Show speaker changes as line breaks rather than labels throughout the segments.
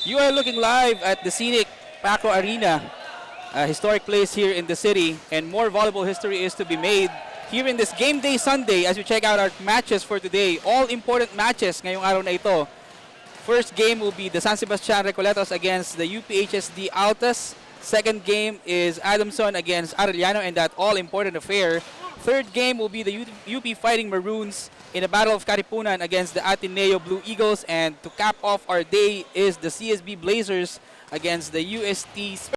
You are looking live at the scenic Paco Arena, a historic place here in the city, and more volleyball history is to be made here in this game day Sunday as we check out our matches for today. All important matches ngayong araw na ito. First game will be the San Sebastian Recoletos against the UPHSD Altas. Second game is Adamson against Arellano and that all-important affair. Third game will be the UP Fighting Maroons in a battle of Katipunan against the Ateneo Blue Eagles. And to cap off our day is the CSB Blazers against the UST.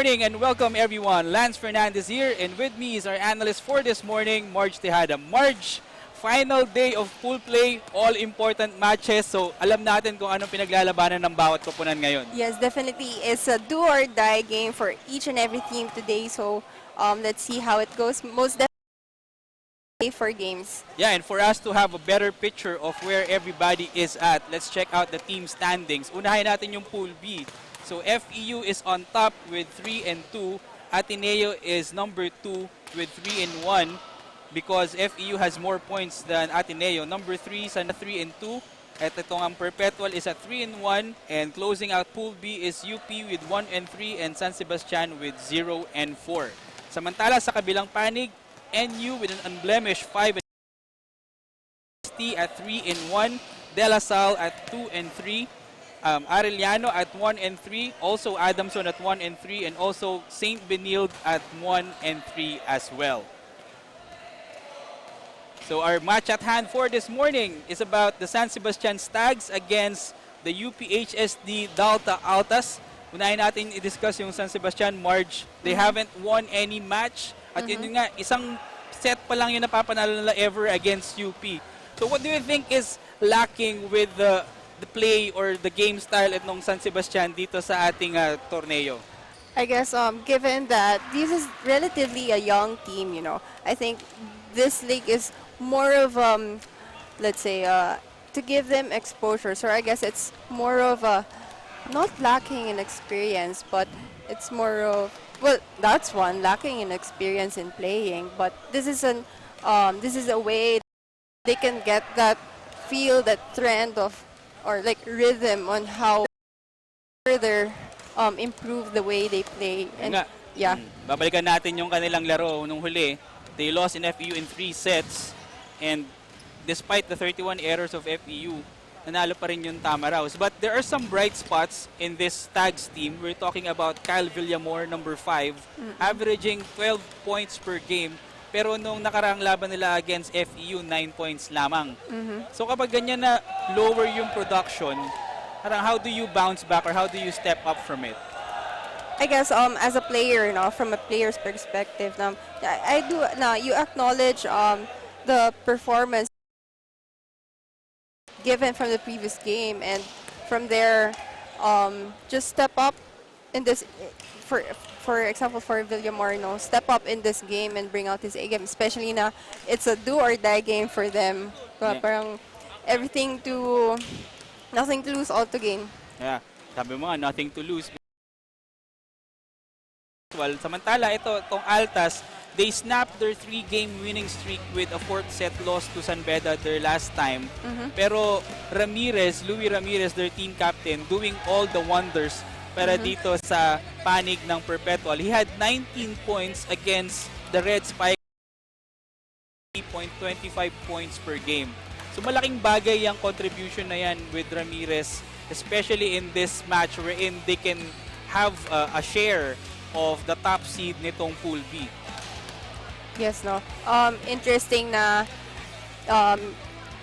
Morning and welcome everyone. Lance Fernandez here, and with me is our analyst for this morning, Marge Tejada. Marge, final day of pool play, all important matches. So alam natin kung anong pinaglalabanan ng bawat koponan ngayon.
Yes, definitely. It's a do or die game for each and every team today. So let's see how it goes. Most definitely for games.
Yeah, and for us to have a better picture of where everybody is at, let's check out the team standings. Unahin natin yung Pool B. So FEU is on top with 3 and 2. Ateneo is number 2 with 3 and 1 because FEU has more points than Ateneo. Number 3 is 3 and 2. At itong ang Perpetual is at 3 and 1. And closing out Pool B is UP with 1 and 3 and San Sebastian with 0 and 4. Samantala sa kabilang panig, NU with an unblemished 5 and ST at 3 and 1. De La Salle at 2 and 3. Arellano at 1 and 3. Also Adamson at 1 and 3. And also St. Benilde at 1 and 3 as well. So our match at hand for this morning is about the San Sebastian Stags against the UPHSD Dalta Altas. Unahin natin i-discuss yung San Sebastian, Marge. They haven't won any match. At yun nga, isang set pa lang yung napapanalo nila ever against UP. So what do you think is lacking with the play or the game style itong San Sebastian dito sa ating torneo?
I guess given that this is relatively a young team, I think this league is more of, let's say, to give them exposure. So I guess it's more of a, not lacking in experience, but it's more of, well, that's one, lacking in experience in playing. But this is a way they can get that feel, that trend of, or like rhythm on how further improve the way they play. And yeah.
Babalikan natin yung kanilang laro nung huli. They lost in FEU in 3 sets. And despite the 31 errors of FEU, nanalo pa rin yung Tamaraws. But there are some bright spots in this Stags team. We're talking about Kyle Villamor, number 5, averaging 12 points per game. Pero nung nakaraang laban nila against FEU, 9 points lamang. So kapag ganyan na lower yung production, parang how do you bounce back or how do you step up from it?
I guess as a player, from a player's perspective, I do you acknowledge the performance given from the previous game, and from there just step up in this, for example, for Villamor, step up in this game and bring out his A game, especially na it's a do or die game for them. Parang nothing to lose, all to gain.
Yeah, sabi mo nga, nothing to lose. Well, samantala itong Altas, they snapped their 3-game winning streak with a 4th set loss to San Beda their last time. Pero Louis Ramirez, their team captain, doing all the wonders para dito sa panig ng Perpetual. He had 19 points against the Red Spike, 3.25 points per game. So malaking bagay yung contribution na yan with Ramirez, especially in this match wherein they can have a share of the top seed nitong Pool B.
Yes, interesting na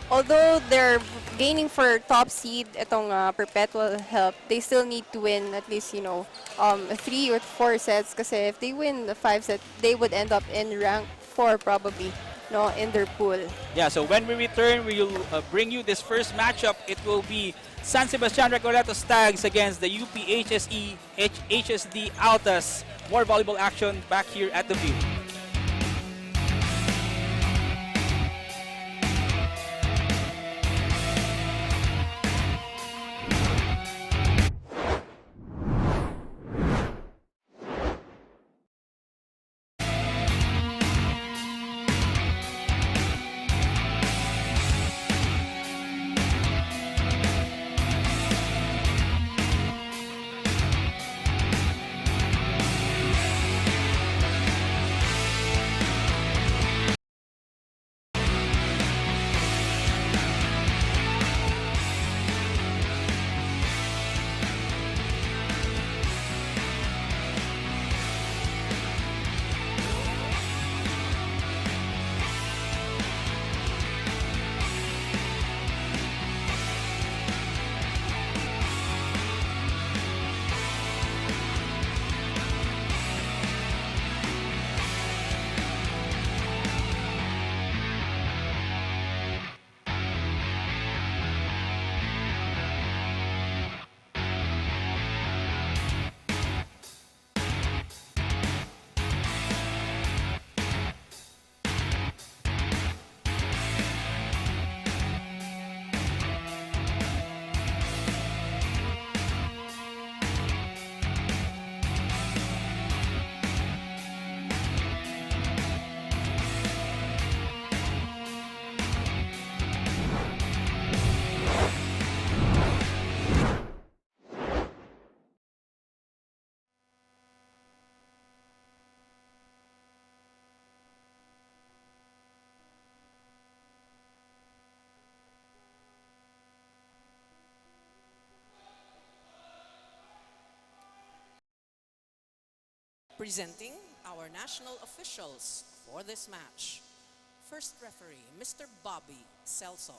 although they're gaining for top seed itong Perpetual help, they still need to win at least 3 or 4 sets, kasi if they win the 5 set, they would end up in rank 4 probably, in their pool. Yeah,
so when we return, we will bring you this first matchup. It will be San Sebastian Recoletos Stags against the UPHSD Altas. More volleyball action back here at the View.
Presenting our national officials for this match. First referee, Mr. Bobby Celso.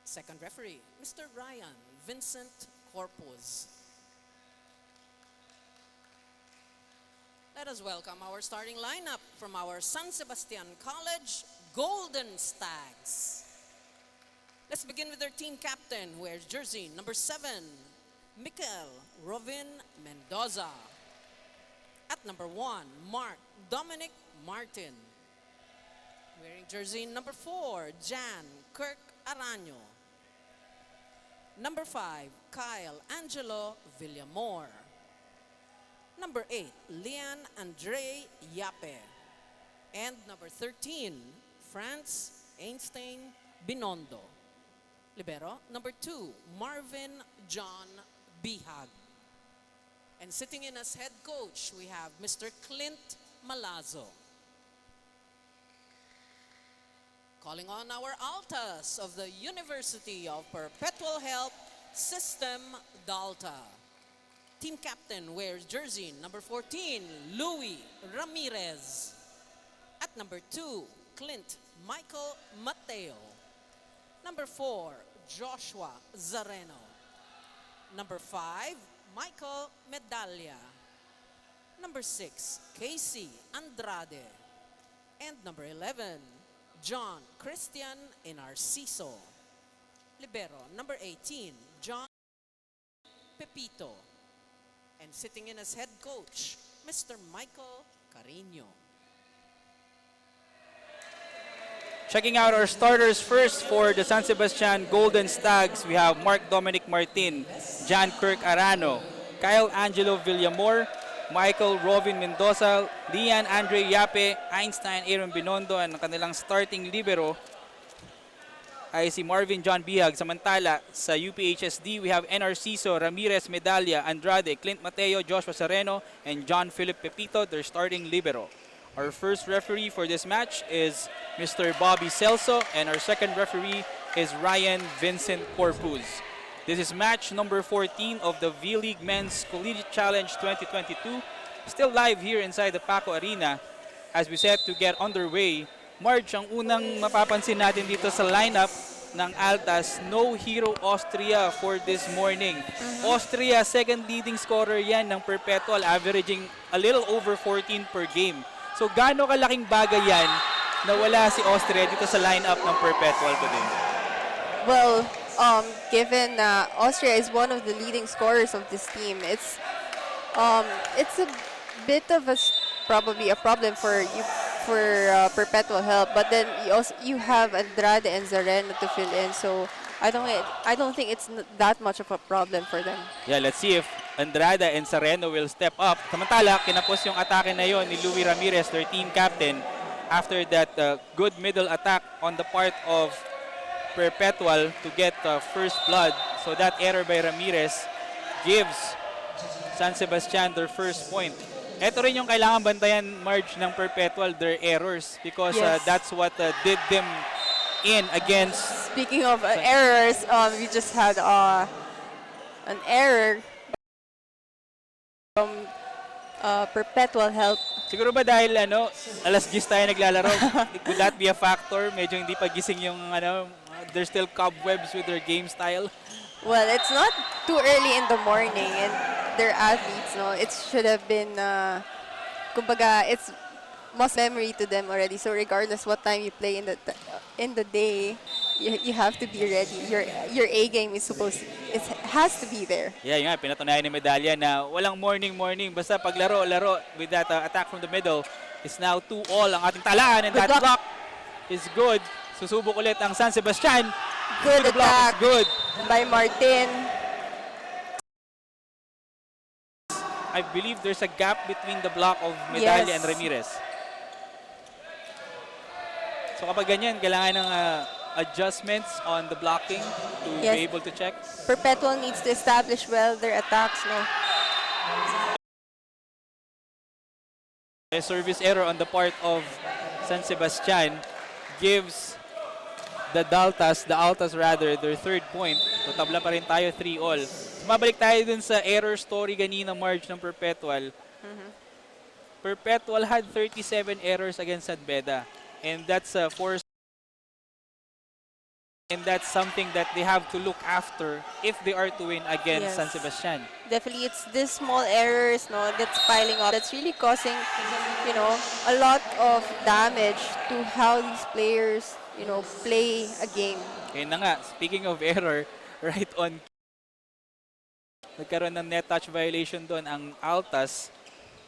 Second referee, Mr. Ryan Vincent Corpus. Let us welcome our starting lineup from our San Sebastian College Golden Stags. Let's begin with their team captain, who wears jersey number 7, Mikel Rovin Mendoza. At number 1, Mark Dominic Martin. Wearing jersey number 4, Jan Kirk Aranyo. Number 5, Kyle Angelo Villamor. Number 8, Lian Andre Yape. And number 13, France Einstein Binondo. Libero, number 2, Marvin John Bihag. And sitting in as head coach, we have Mr. Clint Malazo. Calling on our Altas of the University of Perpetual Help System Dalta. Team captain wears jersey number 14, Louis Ramirez. At number 2, Clint Michael Mateo. Number 4, Joshua Zareno. Number 5, Michael Medalla. Number 6, Casey Andrade. And number 11, John Christian Inarciso. Libero, number 18, John Pepito. And sitting in as head coach, Mr. Michael Carino.
Checking out our starters first for the San Sebastian Golden Stags, we have Mark Dominic Martin, Jan Kirk Arano, Kyle Angelo Villamor, Michael Rovin Mendoza, Lian Andre Yape, Einstein Aaron Binondo, and ang kanilang starting libero ay si Marvin John Bihag. Samantala, sa UPHSD, we have Narciso, Ramirez Medalla, Andrade, Clint Mateo, Joshua Sereno, and John Philip Pepito, their starting libero. Our first referee for this match is Mr. Bobby Celso, and our second referee is Ryan Vincent Corpus. This is match number 14 of the vleague Men's Collegiate Challenge 2022. Still live here inside the Paco Arena as we set to get underway. Marge, ang unang mapapansin natin dito sa lineup ng Altas, no hero Austria for this morning. Austria, second leading scorer yan ng Perpetual, averaging a little over 14 per game. So gaano kalaking bagay yan na wala si Austria dito sa lineup ng Perpetual today?
Well, given Austria is one of the leading scorers of this team, it's a bit of probably a problem for Perpetual Help. But then you have Andrade and Zareno to fill in, so I don't think it's that much of a problem for them.
Yeah, let's see if Andrade and Sereno will step up. Samantala, kinapos yung atake na yon ni Louis Ramirez, their team captain, after that good middle attack on the part of Perpetual to get first blood. So that error by Ramirez gives San Sebastian their first point. Ito rin yung kailangan bantayan, Marge, ng Perpetual, their errors, because that's what did them in against...
Speaking of errors, we just had an error from Perpetual Help.
Siguro ba dahil alas 10 tayo naglalaro, could that be a factor? Medyo hindi pa gising yung there's still cobwebs with their game style.
Well, it's not too early in the morning, and they're athletes, no? It should have been, kumbaga, it's most memory to them already. So regardless what time you play in the day, you have to be ready. Your A game is it has to be there.
Yeah, yun nga, pinatunayan ni Medalla na walang morning. Basta paglaro with that attack from the middle, it's now 2-all ang ating talaan, and that block is good. Susubok ulit ang San Sebastian.
Good attack
good
by Martin.
I believe there's a gap between the block of Medalla and Ramirez. So kapag ganyan, kailangan ng adjustments on the blocking to be able to check.
Perpetual needs to establish well their attacks, no?
A service error on the part of San Sebastian gives the Altas rather, their third point. So tabla pa rin tayo, 3-all. Mabalik tayo dun sa error story ganina, Marge, ng Perpetual. Perpetual had 37 errors against Sanbeda. And that's and that's something that they have to look after if they are to win against
Yes.
San Sebastian.
Definitely, it's these small errors, no, that's piling up. That's really causing, you know, a lot of damage to how these players, you know, play a game.
Kaya na nga, speaking of error, right on, nagkaroon ng net touch violation doon ang Altas,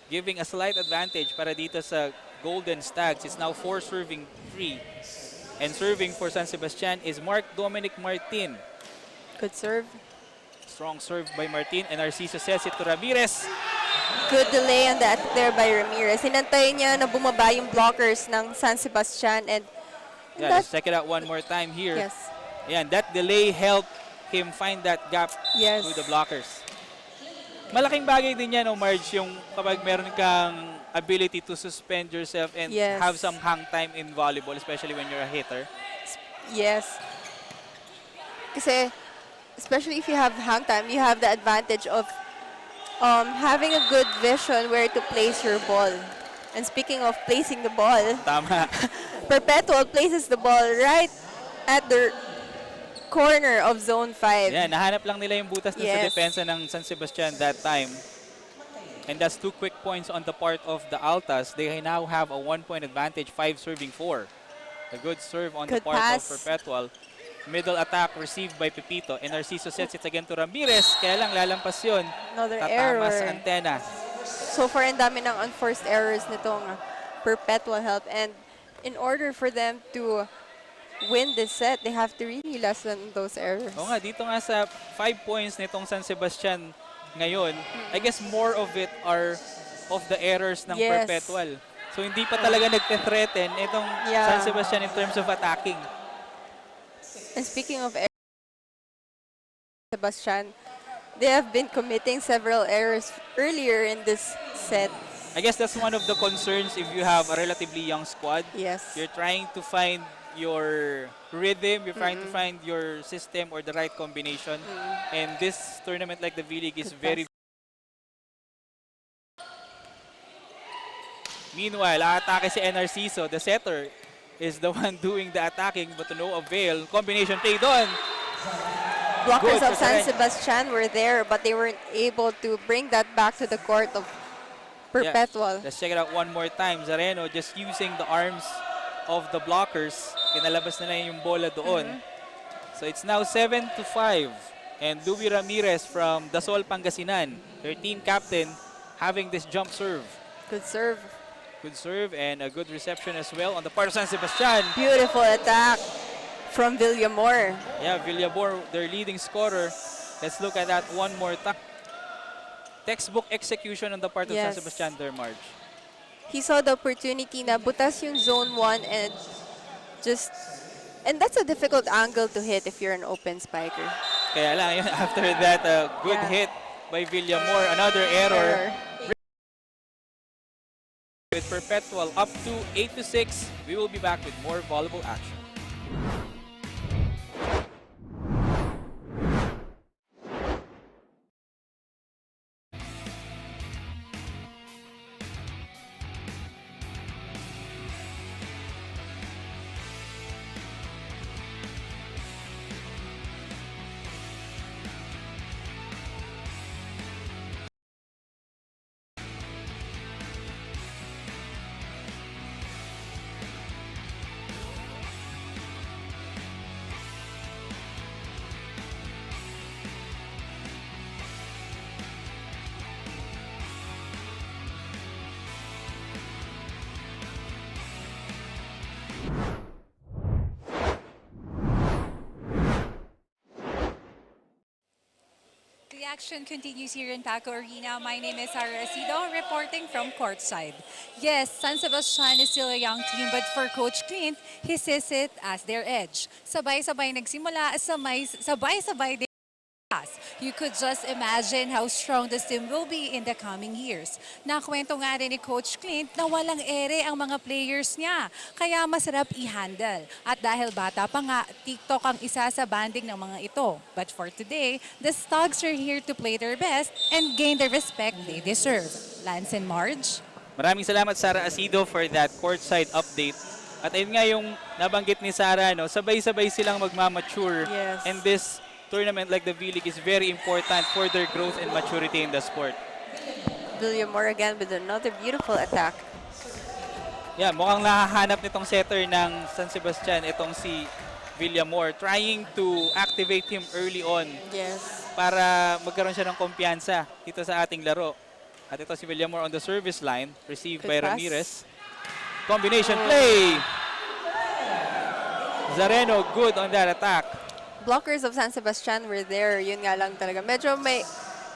giving a slight advantage para dito sa Golden Stags. It's now 4 serving 3. And serving for San Sebastian is Mark Dominic Martin.
Good serve.
Strong serve by Martin, and Narciso says it to Ramirez.
Good delay on that there by Ramirez. Hinantay niya na bumaba yung blockers ng San Sebastian, and
Yeah, let's check it out one more time here.
yes,
Ayan, that delay helped him find that gap
yes.
to the blockers. Malaking bagay din yan, Marge, yung kapag meron kang ability to suspend yourself and
Yes.
have some hang time in volleyball, especially when you're a hitter.
Yes. Kasi, especially if you have hang time, you have the advantage of having a good vision where to place your ball. And speaking of placing the ball,
Tama.
Perpetual places the ball right at the corner of Zone 5.
Yan, nahanap lang nila yung butas dun sa
Yes.
depensa ng San Sebastian that time. And that's 2 quick points on the part of the Altas. They now have a 1-point advantage, 5 serving 4. A good serve on the
Good
part
pass.
of Perpetual. Middle attack received by Pepito. And Narciso sets it again to Ramirez. Kaya lang lalampas yun.
Another
Tatama sa
error.
antena.
So far, ang dami ng unforced errors nitong Perpetual help. And in order for them to win this set, they have to really lessen those errors.
Oo nga, dito nga sa 5 points nitong San Sebastian ngayon, I guess more of it are of the errors ng
Yes.
Perpetual. So hindi pa talaga nagte-threaten itong
Yeah.
San Sebastian in terms of attacking.
And speaking of Sebastian, they have been committing several errors earlier in this set.
I guess that's one of the concerns if you have a relatively young squad.
Yes.
You're trying to find your rhythm, you're trying to find your system or the right combination. And this tournament like the V-League is
Good
very... Meanwhile, atake si Narciso, the setter, is the one doing the attacking but to no avail. Combination play doon.
Blockers
Good
of
for
San
Karen.
Sebastian were there, but they weren't able to bring that back to the court of Perpetual.
Yeah. Let's check it out one more time. Zareno just using the arms of the blockers. Pinalabas na lang yung bola doon. So it's now 7-5. And Louie Ramirez from Dasol, Pangasinan, their team captain, having this jump serve.
Good serve.
Good serve and a good reception as well on the part of San Sebastian.
Beautiful attack from Villamor.
Yeah, Villabor, their leading scorer. Let's look at that one more time. Textbook execution on the part of San
Yes.
Sebastian there, Marge.
He saw the opportunity na butas yung zone 1 and that's a difficult angle to hit if you're an open spiker.
Kaya lang, yun, after that, good
Yeah.
hit by Villamor. Another error. With Perpetual up to 8-6, we will be back with more volleyball action.
The action continues here in Paco Arena. My name is Sarah Asido, reporting from courtside. Yes, San Sebastian is still a young team, but for Coach Clint, he sees it as their edge. Sabay-sabay nagsimula, sabay-sabay You could just imagine how strong this team will be in the coming years. Nakwento nga rin ni Coach Clint na walang ere ang mga players niya, kaya masarap i-handle. At dahil bata pa nga, TikTok ang isa sa banding ng mga ito. But for today, the Stags are here to play their best and gain the respect they deserve. Lance and Marge?
Maraming salamat, Sarah Asido, for that courtside update. At ayun nga yung nabanggit ni Sarah, no, sabay-sabay silang magmamature.
Yes.
And this tournament like the vleague is very important for their growth and maturity in the sport.
Villamor again with another beautiful attack.
Yeah, mukhang nahahanap nitong setter ng San Sebastian, itong si Villamor, trying to activate him early on
Yes.
para magkaroon siya ng kumpiyansa dito sa ating laro. At ito si Villamor on the service line, received
Good
by
pass.
Ramirez. Combination play! Zareno, good on that attack.
Blockers of San Sebastian were there. Yun nga lang talaga. Medyo may,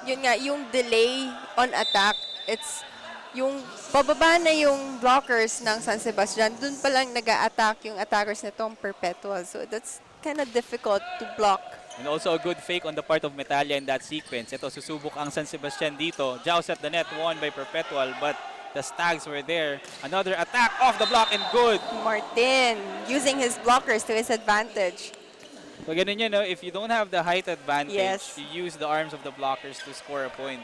yun nga, yung delay on attack, it's, yung pababa na yung blockers ng San Sebastian, dun pa lang nag-a-attack yung attackers nitong Perpetual. So that's kind of difficult to block.
And also a good fake on the part of Metalia in that sequence. Ito, susubok ang San Sebastian dito. Joust at the net, won by Perpetual, but the Stags were there. Another attack off the block and good.
Martin using his blockers to his advantage.
So ganun yun, no? If you don't have the height advantage,
Yes.
you use the arms of the blockers to score a point.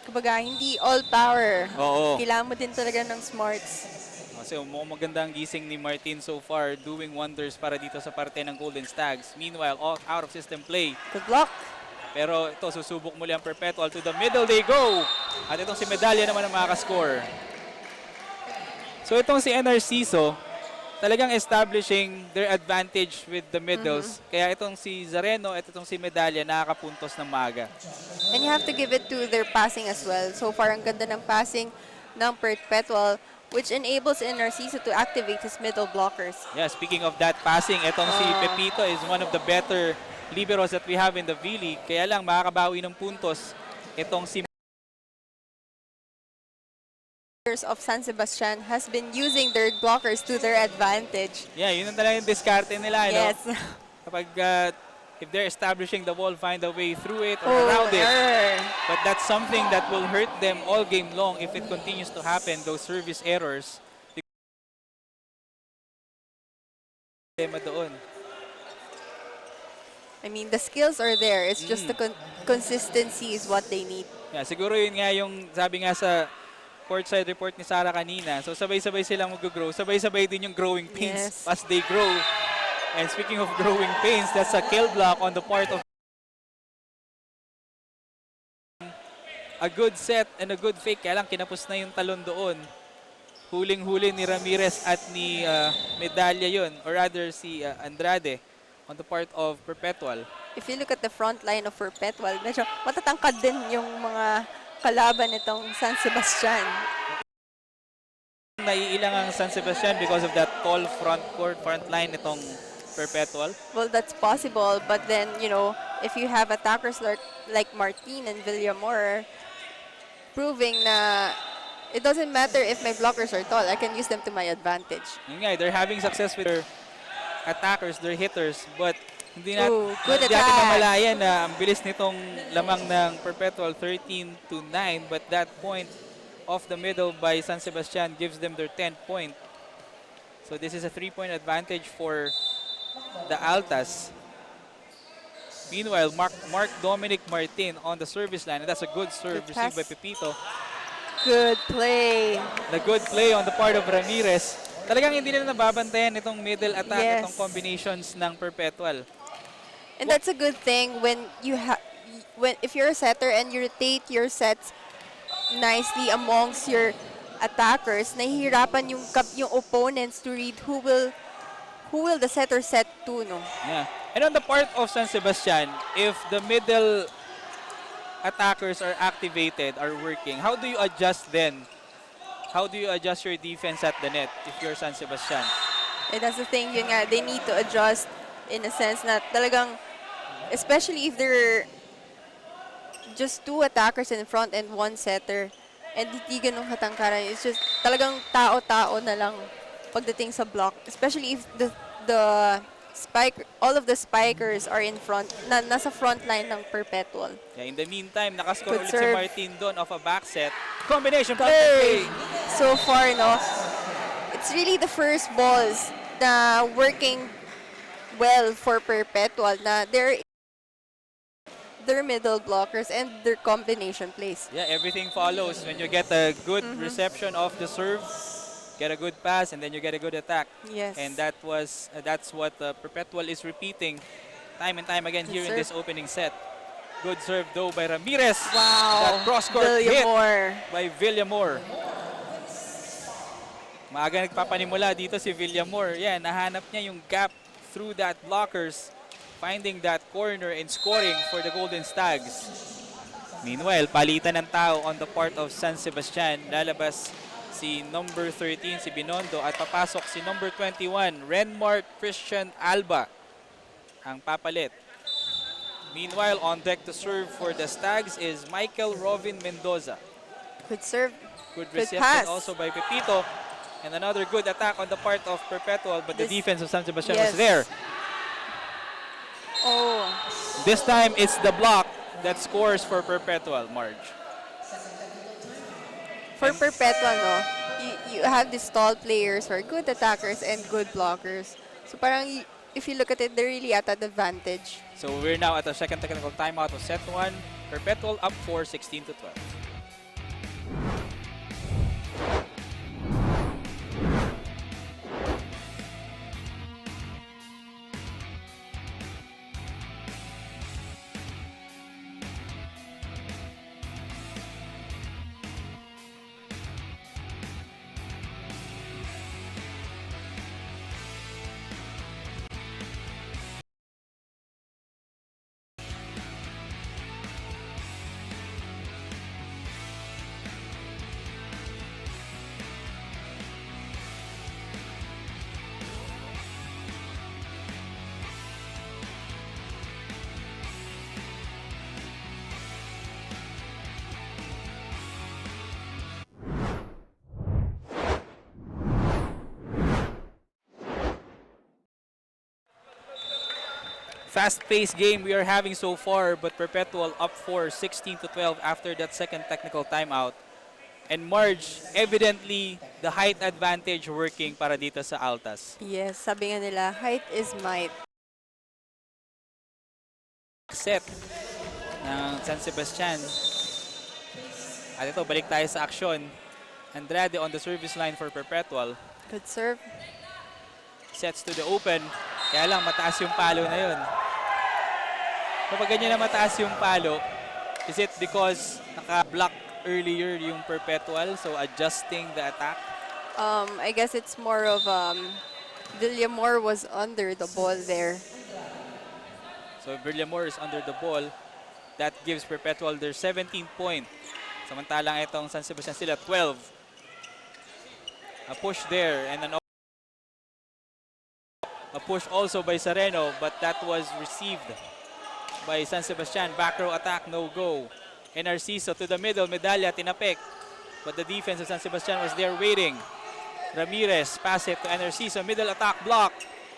Kumbaga, hindi all power.
Oo.
Kailangan mo din talaga ng smarts.
Kasi mukhang magandang gising ni Martin so far, doing wonders para dito sa parte ng Golden Stags. Meanwhile, out of system play.
Good luck.
Pero ito, susubok muli ang Perpetual. To the middle they go. At itong si Medalya naman ang makakascore. So itong si Narciso, talagang establishing their advantage with the middles. Kaya itong si Zareno at itong si Medalya nakakapuntos ng maaga.
And you have to give it to their passing as well. So far, ang ganda ng passing ng Perpetual, which enables Narciso to activate his middle blockers.
Yeah, speaking of that passing, itong si Pepito is one of the better liberos that we have in the vleague. Kaya lang makakabawi ng puntos itong si
Of San Sebastian has been using their blockers to their advantage.
Yeah, yun ang talagang diskarte nila.
Yes.
No? Kapag if they're establishing the wall, find a way through it or
Oh,
around it.
error.
But that's something that will hurt them all game long if it continues to happen, those service errors. Doon.
I mean, the skills are there. It's just the consistency is what they need.
Yeah, siguro yun nga yung sabi nga sa courtside report ni Sarah kanina. So sabay-sabay silang mag-grow. Sabay-sabay din yung growing pains
Yes.
as they grow. And speaking of growing pains, that's a kill block on the part of a good set and a good fake. Kaya lang kinapos na yung talon doon. Huling-huli ni Ramirez at ni Medalya yun. Or rather si Andrade on the part of Perpetual.
If you look at the front line of Perpetual, medyo matatangkad din yung mga kalaban nitong San Sebastian.
Naiilang ang San Sebastian because of that tall front line nitong Perpetual.
Well, that's possible, but then, you know, if you have attackers like Martin and Villamor, proving na it doesn't matter if my blockers are tall, I can use them to my advantage.
Yun nga, they're having success with their attackers, their hitters, but hindi
Ooh, good
natin
attack.
namalayan na ang bilis nitong lamang ng Perpetual 13-9, but that point off the middle by San Sebastian gives them their 10th point. So this is a 3-point advantage for the Altas. Meanwhile, Mark Dominic Martin on the service line, and that's a good serve
Good
received by
pass.
Pepito.
Good play.
The good play on the part of Ramirez. Talagang hindi nila nababantayan itong middle attack,
Yes.
itong combinations ng Perpetual.
And that's a good thing when if you're a setter and you rotate your sets nicely amongst your attackers, nahihirapan yung opponents to read who will the setter set to, no?
Yeah. And on the part of San Sebastian, if the middle attackers are activated, are working, how do you adjust then? How do you adjust your defense at the net if you're San Sebastian?
And that's the thing, yun nga, they need to adjust in a sense na talagang, especially if they're just two attackers in front and one setter, and hindi ganun katangkaran. It's just talagang tao-tao na lang pagdating sa block. Especially if the all of the spikers are in front, nasa front line ng Perpetual.
Yeah, in the meantime, nakascore
Good
ulit si
serve.
Martin doon off a back set. Combination play!
So far, no, it's really the first balls na working well for Perpetual na their middle blockers and their combination plays.
Yeah, everything follows. When you get a good reception of the serve, get a good pass, and then you get a good attack.
Yes.
And that's what Perpetual is repeating time and time again
Good
here in
serve.
this opening set. Good serve though by Ramirez.
Wow.
That cross-court hit
Villamor.
by Villamor. Maaga nagpapanimula dito si Villamor. Yeah, nahanap niya yung gap through that blockers, finding that corner and scoring for the Golden Stags. Meanwhile, palitan ng tao on the part of San Sebastian. Lalabas si number 13, si Binondo, at papasok si number 21, Renmark Christian Alba, ang papalit. Meanwhile, on deck to serve for the Stags is Michael Robin Mendoza.
Good serve.
Good
Good
reception
pass.
also by Pepito. And another good attack on the part of Perpetual, but the
This-
defense of San Sebastian
Yes.
was there.
Oh.
This time, it's the block that scores for Perpetual, Marge.
For Perpetual, no, you have these tall players who are good attackers and good blockers. So parang if you look at it, they're really at an advantage.
So we're now at the second technical timeout of set 1. Perpetual up 4, 16-12. Fast-paced game we are having so far, but Perpetual up 4, 16-12 after that second technical timeout. And Marge, evidently, the height advantage working para dito sa Altas.
Yes, sabi nga nila, height is might.
Set ng San Sebastian. At ito, balik tayo sa aksyon. Andrade on the service line for Perpetual.
Good serve.
Sets to the open. Kaya lang, mataas yung palo na yun. Kapag ganyan na mataas yung palo, is it because naka-block earlier yung Perpetual, so adjusting the attack?
I guess it's more of Villamor was under the ball there.
So Villamor is under the ball. That gives Perpetual their 17th point. Samantalang itong San Sebastian sila 12. A push there and a push also by Sereno, but that was received by San Sebastian. Back row attack, no go. Narciso to the middle, Medalla, tinapik. But the defense of San Sebastian was there waiting. Ramirez, pass it to Narciso, middle attack block.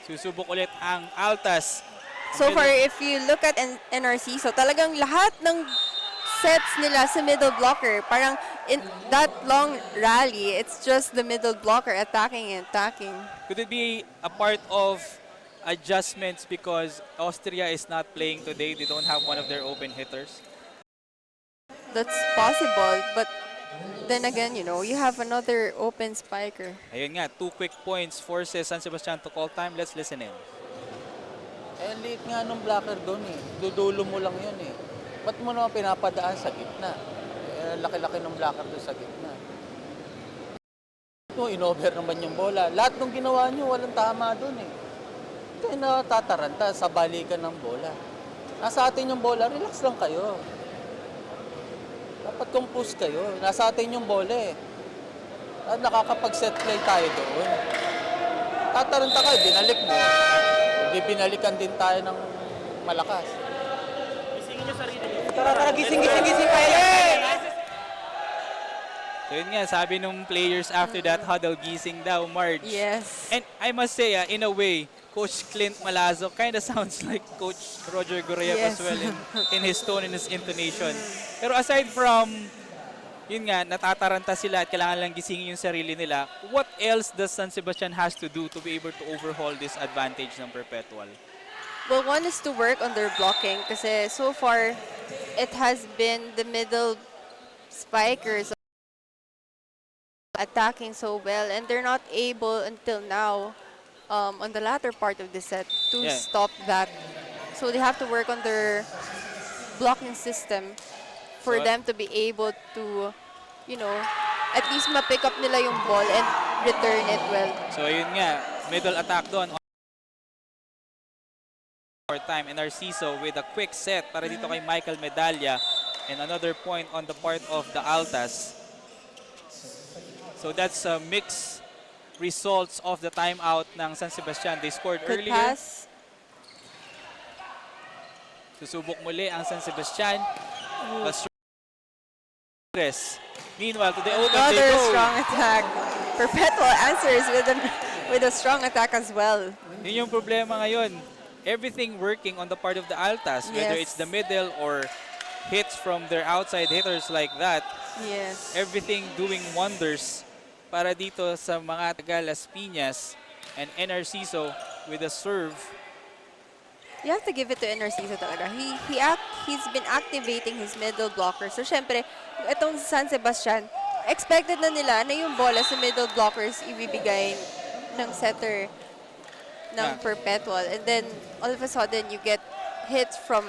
Susubok ulit ang Altas.
So far, if you look at Narciso, talagang lahat ng sets nila sa middle blocker. Parang in that long rally, it's just the middle blocker attacking and attacking.
Could it be a part of adjustments because Austria is not playing today? They don't have one of their open hitters.
That's possible, but then again, you know, you have another open spiker.
Ayun nga, 2 quick points forces San Sebastian to call time. Let's listen in.
Eh, liit nga nung blocker doon eh. Dudulo mo lang yun eh. Ba't mo naman pinapadaan sa gitna? Eh, laki-laki ng blocker doon sa gitna. Ito, in-over naman yung bola. Lahat ng ginawa nyo, walang tama doon eh. Ito yung natataranta sa balikan ng bola. Nasa atin yung bola, relax lang kayo. Dapat compose kayo. Nasa atin yung bola eh. At nakakapag-set play tayo doon. Tataranta kayo, binalik mo. Hindi binalikan din tayo ng malakas. Gisingin nyo sarili nyo. Tara, gising kayo!
So yun nga, sabi nung players after that huddle, gising daw, Marge.
Yes.
And I must say, in a way, Coach Clint Malazzo kind of sounds like Coach Roger Goreyev as
Yes.
well in his tone and his intonation. Pero aside from, yun nga, natataranta sila at kailangan lang gisingin yung sarili nila, what else does San Sebastian has to do to be able to overhaul this advantage ng Perpetual?
Well, one is to work on their blocking kasi so far, it has been the middle spikers attacking so well, and they're not able until now on the latter part of the set to
Yeah.
stop that. So they have to work on their blocking system for
So,
them to be able to, you know, at least ma-pick up nila yung ball and return it well.
So yun nga, middle attack doon. For time, and Narciso with a quick set para dito kay Michael Medalla, and another point on the part of the Altas. So that's a mixed results of the timeout ng San Sebastian. They scored
Good
earlier.
pass.
Susubok muli ang San Sebastian. But meanwhile, to the open they
Another
go.
strong attack. Perpetual answers with a strong attack as well.
Yun yung problema ngayon. Everything working on the part of the Altas, whether
Yes.
it's the middle or hits from their outside hitters like that.
Yes.
Everything doing wonders para dito sa mga taga Las Piñas, and Narciso with a serve.
You have to give it to Narciso talaga. He's been activating his middle blocker. So, syempre, itong San Sebastian, expected na nila na yung bola sa middle blockers ibibigay ng setter ng
Yeah.
Perpetual. And then, all of a sudden, you get hits from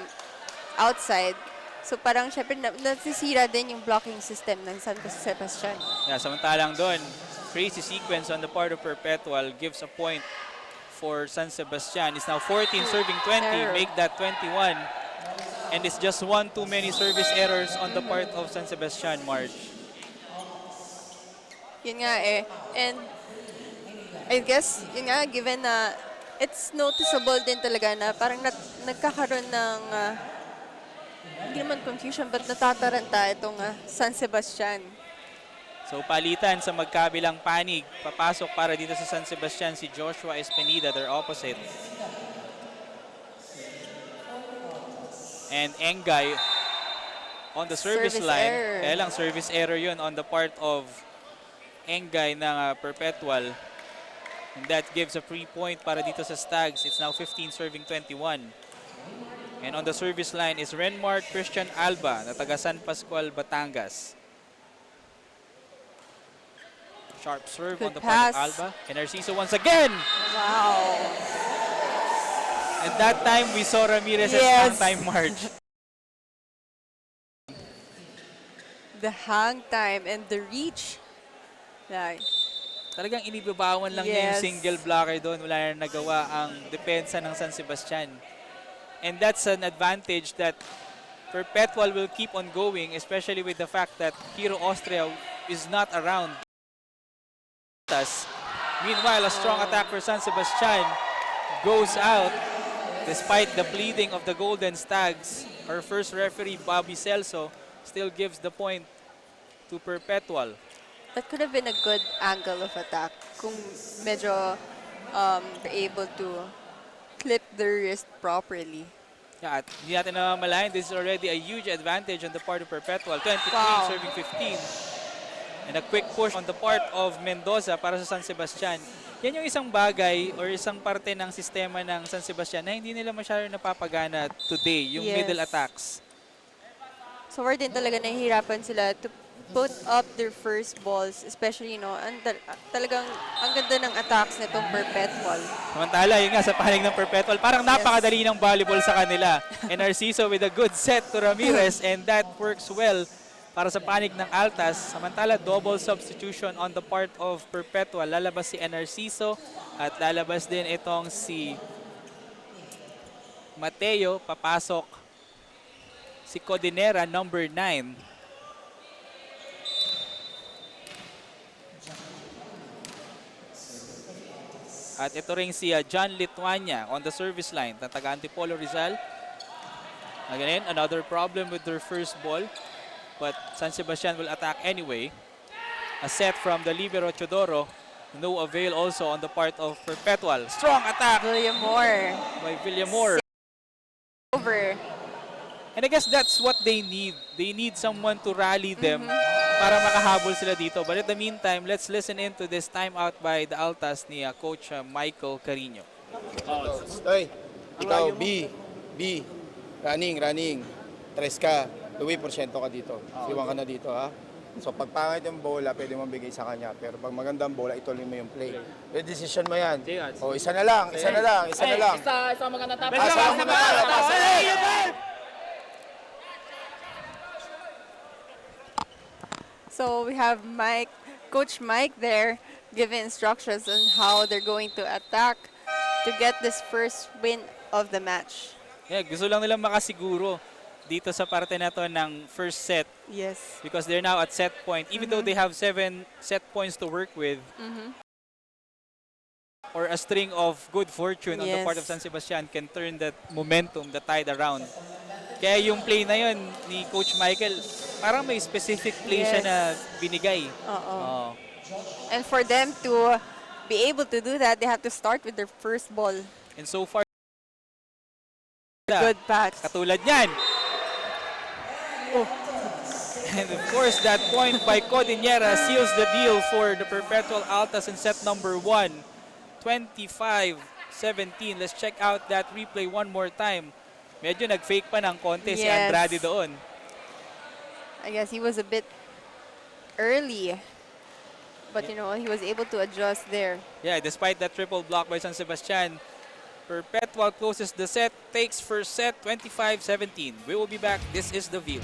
outside. So, parang syempre, nasisira din yung blocking system ng San Sebastian.
Yeah, samantalang doon, crazy sequence on the part of Perpetual gives a point for San Sebastian. It's now 14 serving 20,
Error.
make that 21. And it's just one too many service errors on the part of San Sebastian, Marge.
Yun nga eh. And I guess, yun nga, given na it's noticeable din talaga na parang nagkakaroon ng hindi naman confusion but natataranta itong San Sebastian.
So palitan sa magkabilang panig, papasok para dito sa San Sebastian si Joshua Espenida, their opposite. And Engay on the service line.
Error.
Kaya lang service error yun on the part of Engay ng Perpetual. And that gives a free point para dito sa Stags. It's now 15 serving 21. And on the service line is Renmar Christian Alba na taga San Pascual, Batangas. Sharp serve
Good
on the part of
pass.
Alba. And Narciso once again.
Wow.
And that time we saw Ramirez's
Yes.
time march.
The hang time and the reach. Like,
Talagang inibabawan lang niya yung
Yes.
single blocker doon. Wala na nagawa ang depensa ng San Sebastian. And that's an advantage that Perpetual will keep on going, especially with the fact that Hero Austria is not around. Meanwhile, a strong attack for San Sebastian goes out despite the pleading of the Golden Stags. Our first referee, Bobby Celso, still gives the point to Perpetual.
that could have been a good angle of attack kung medyo able to clip the wrist properly.
Yeah, at hindi natin namamalayan, this is already a huge advantage on the part of Perpetual. 23
Wow.
serving 15. And a quick push on the part of Mendoza para sa San Sebastian. Yan yung isang bagay or isang parte ng sistema ng San Sebastian na hindi nila masyado napapagana today, yung
Yes.
middle attacks.
So far din talaga nahihirapan sila to put up their first balls, especially, talagang ang ganda ng attacks nitong Perpetual.
Samantala, yun nga sa panig ng Perpetual, parang napakadali ng volleyball sa kanila. And Narciso with a good set to Ramirez, and that works well para sa panig ng Altas. Samantala, double substitution on the part of Perpetual. Lalabas si Narciso at lalabas din itong si Mateo. Papasok si Codinera, number 9. At ito rin si John Lituania on the service line, taga Antipolo Rizal. Again, another problem with their first ball. But San Sebastian will attack anyway. A set from the libero Chodoro. No avail also on the part of Perpetual. Strong attack
William Moore.
by Villamor.
Over.
And I guess that's what they need. They need someone to rally them para makahabol sila dito. But in the meantime, let's listen into this timeout by the Altas ni Coach Michael Carino.
Oy, ikaw, B. Running. Tres ka. Louis, porsyento ka dito. Siwan ka na dito, ha? So, pag pangit yung bola, pwede mong bigay sa kanya. Pero pag magandang bola, ituloy mo yung play. Yung decision mo yan. O, isa na lang.
Isa magandang tapos.
So we have Coach Mike there giving instructions on how they're going to attack to get this first win of the match.
Yeah, gusto lang nilang makasiguro dito sa parte na to ng first set
Yes.
because they're now at set point. Even though they have 7 set points to work with, or a string of good fortune on the part of San Sebastian can turn that momentum, the tide around. Kaya yung play na yun ni Coach Michael, parang may specific play siya na binigay.
And for them to be able to do that, they have to start with their first ball.
And so far,
Good pass.
katulad niyan. And of course, that point by Codinera seals the deal for the Perpetual Altas in set number 1. 25-17. Let's check out that replay one more time. Medyo nag-fake pa ng konti si Andrade doon.
I guess he was a bit early. But, you know, he was able to adjust there.
Yeah, despite that triple block by San Sebastian, Perpetual closes the set, takes first set, 25-17. We will be back. This is the vleague.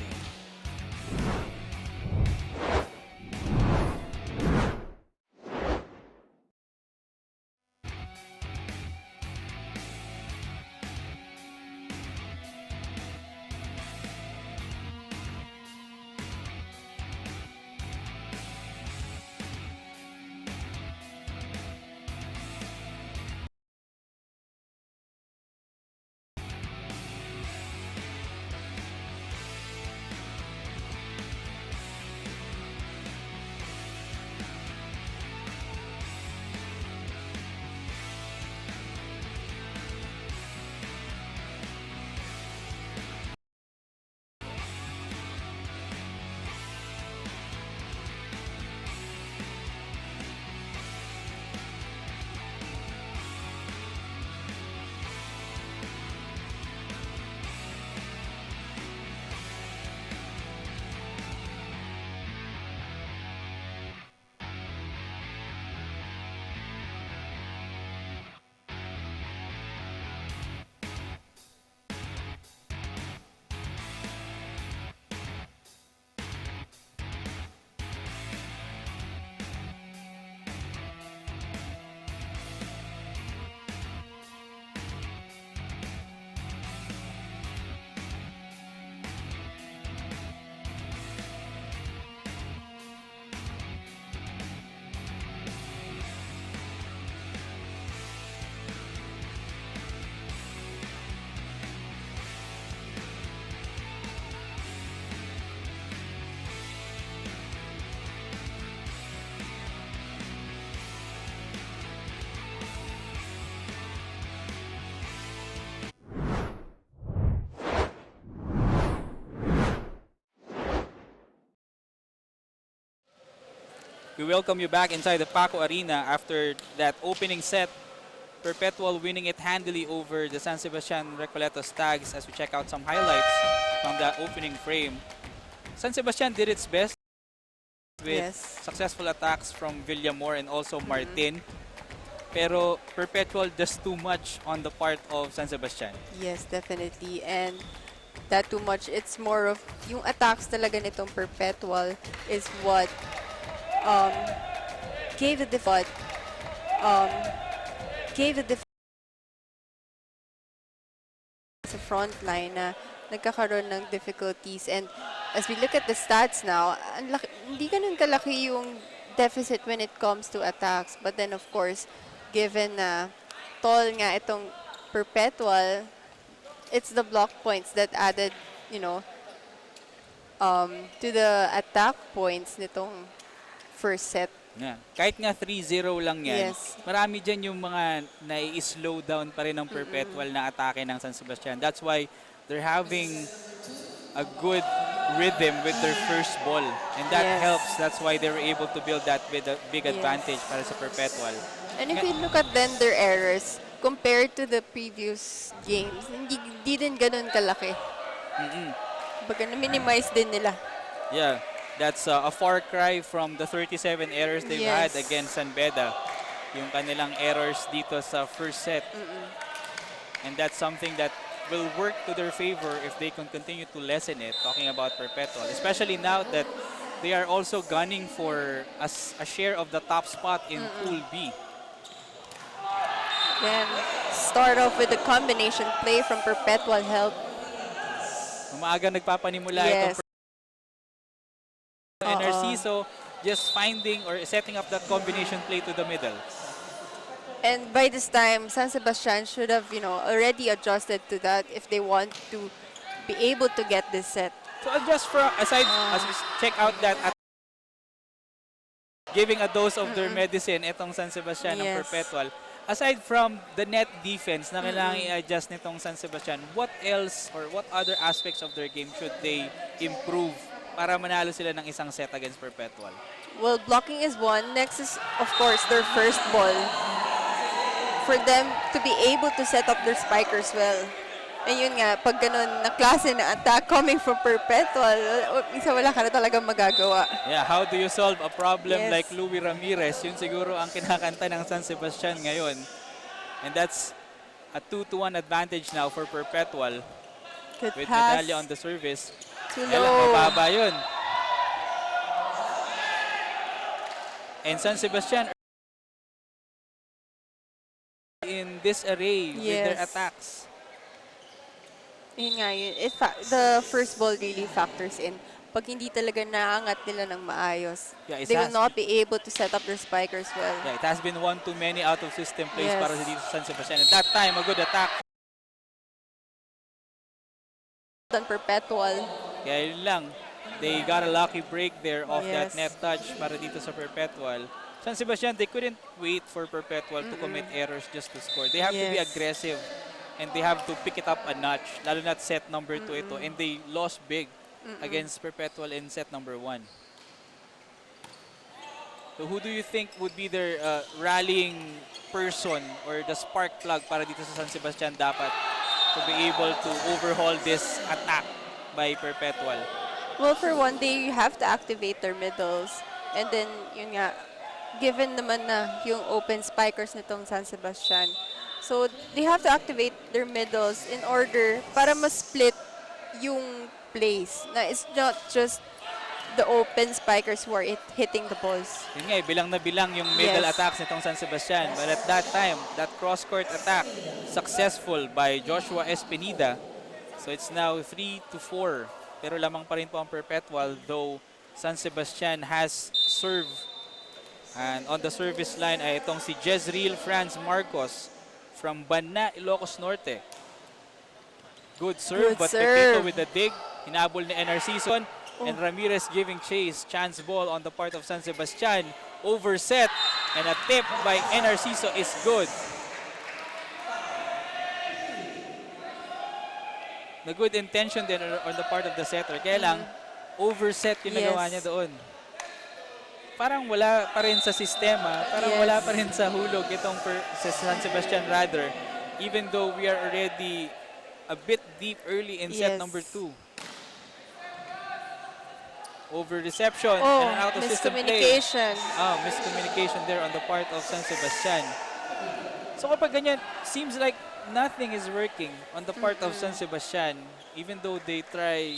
We welcome you back inside the Paco Arena after that opening set. Perpetual winning it handily over the San Sebastian Recoletos Stags as we check out some highlights from that opening frame. San Sebastian did its best with successful attacks from Villamor and also Martin. Pero Perpetual does too much on the part of San Sebastian.
Yes, definitely. And that too much, it's more of yung attacks talaga nitong Perpetual is what gave the defense sa front line na nagkakaroon ng difficulties. And as we look at the stats now, hindi ganun kalaki yung deficit when it comes to attacks. But then of course, given na tall nga itong Perpetual, it's the block points that added, you know, to the attack points nitong first set.
Yeah. Kahit nga 3-0 lang yan,
Yes.
marami dyan yung mga nai-slow down pa rin ng perpetual na atake ng San Sebastian. That's why they're having a good rhythm with their first ball. And that
Yes.
helps. That's why they were able to build that big
Yes.
advantage para sa perpetual.
And if you look at then their errors, compared to the previous games, hindi din ganun kalaki. Baga na-minimize din nila.
Yeah, that's a far cry from the 37 errors they've had
Yes.
against San Beda. Yung kanilang errors dito sa first set. And that's something that will work to their favor if they can continue to lessen it, talking about Perpetual. Especially now that they are also gunning for a share of the top spot in Pool B.
Then, start off with the combination play from Perpetual help.
Umaga nagpapanimula
Yes.
itong Narciso, just finding or setting up that combination play to the middle.
And by this time, San Sebastian should have, already adjusted to that if they want to be able to get this set.
So just aside, as we check out that giving a dose of their medicine, itong San Sebastian ng
Yes.
Perpetual. Aside from the net defense na kailangan i-adjust nitong San Sebastian, what else or what other aspects of their game should they improve para manalo sila ng isang set against Perpetual?
Well, blocking is one. Next is, of course, their first ball. For them to be able to set up their spikers well. And yun nga, pag ganun na klase na attack coming from Perpetual, isa wala ka na talagang magagawa.
Yeah, how do you solve a problem
Yes.
like Louis Ramirez? Yun siguro ang kinakanta ng San Sebastian ngayon. And that's a 2-1 advantage now for Perpetual
Good
with
pass.
Medalla on the service.
Too
Kaya lang,
low.
mababa yun. And San Sebastian in this array with their
Yes.
attacks.
Yun nga yun. The first ball really factors in. Pag hindi talaga naangat nila ng maayos,
Yeah,
they will not be able to set up their spikers well.
Yeah, it has been one too many out of system plays
Yes.
para sa dito sa San Sebastian. At that time, a good attack.
Than Perpetual.
Kaya yun lang, they got a lucky break there off that
Yes.
net touch para dito sa Perpetual. San Sebastian, they couldn't wait for Perpetual to commit errors just to score. They have to be
Yes.
aggressive and they have to pick it up a notch. Lalo na set number 2 ito. And they lost big against Perpetual in set number 1. So who do you think would be their rallying person or the spark plug para dito sa San Sebastian dapat to be able to overhaul this attack by Perpetual?
Well, for one day, you have to activate their middles. And then, yun nga, given naman na yung open spikers nitong San Sebastian. So, they have to activate their middles in order para ma-split yung plays. Na it's not just the open spikers who are hitting the balls.
Yun nga, bilang na bilang yung middle
Yes.
attacks nitong San Sebastian. But at that time, that cross-court attack, successful by Joshua Espinida. So it's now 3-4. Pero lamang pa rin po ang Perpetual, though San Sebastian has serve. And on the service line ay itong si Jezreel Franz Marcos from Banna, Ilocos Norte. Good serve,
Good
but
serve.
Pepito with the dig. Hinabol ni Narciso. And Ramirez giving chase. Chance ball on the part of San Sebastian. Overset. And a tip by Narciso is good. The good intention din on the part of the setter. Kaya lang, overset yung nagawa
Yes.
niya doon. Parang wala pa rin sa sistema. Parang
Yes.
wala pa rin sa hulog itong sa San Sebastian rather. Even though we are already a bit deep early in set
Yes.
number 2. Over reception
Oh,
and out of system play.
miscommunication.
Miscommunication there on the part of San Sebastian. So kapag ganyan, seems like nothing is working on the part of San Sebastian, even though they try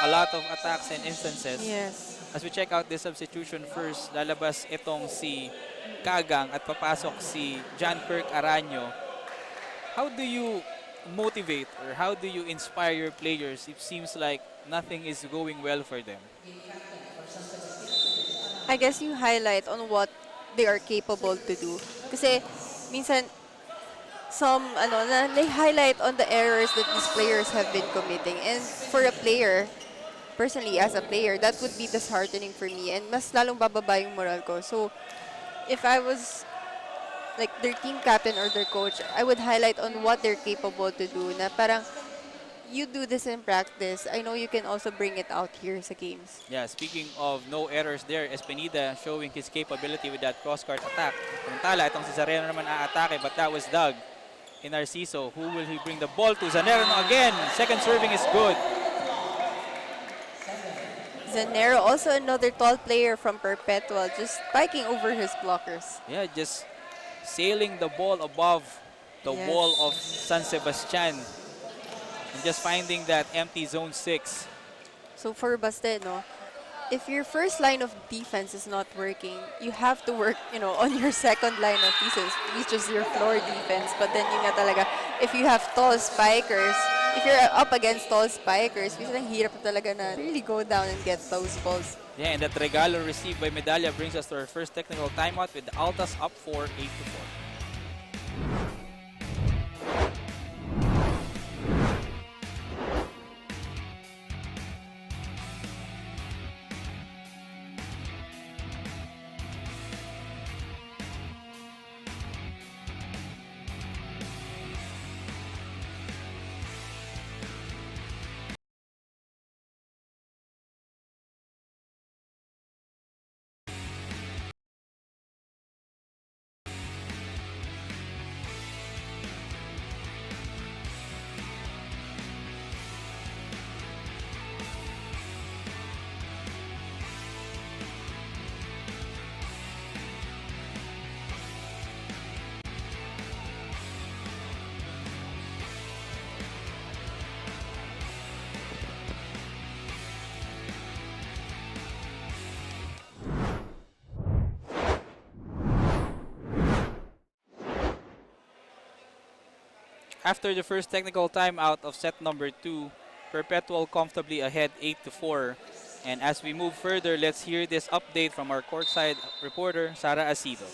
a lot of attacks and instances.
Yes.
As we check out the substitution first, lalabas itong si Kagang at papasok si John Kirk Aranyo. How do you motivate or how do you inspire your players? It seems like nothing is going well for them.
I guess you highlight on what they are capable to do. Kasi minsan they highlight on the errors that these players have been committing. And for a player, personally as a player, that would be disheartening for me and mas lalong bababa yung moral ko. So if I was like their team captain or their coach, I would highlight on what they're capable to do. Na parang, you do this in practice. I know you can also bring it out here sa games.
Yeah, speaking of no errors there, Espinida showing his capability with that cross-court attack. Samantala, itong si Zareno naman aatake, but that was Doug in Narciso. Who will he bring the ball to? Zanero again. Second serving is good.
Zanero, also another tall player from Perpetual, just spiking over his blockers.
Yeah, just sailing the ball above the
Yes.
wall of San Sebastian. And just finding that empty zone 6.
So for Baste, no, if your first line of defense is not working, you have to work, on your second line of defense, which is your floor defense. But then yun nga talaga, if you have tall spikers, if you're up against tall spikers, minsan ang hirap talaga na really go down and get those balls.
Yeah, and that regalo received by Medalla brings us to our first technical timeout with the Altas up 4, 8-4. After the first technical timeout of set number 2, Perpetual comfortably ahead 8-4. And as we move further, let's hear this update from our courtside reporter, Sara Asido.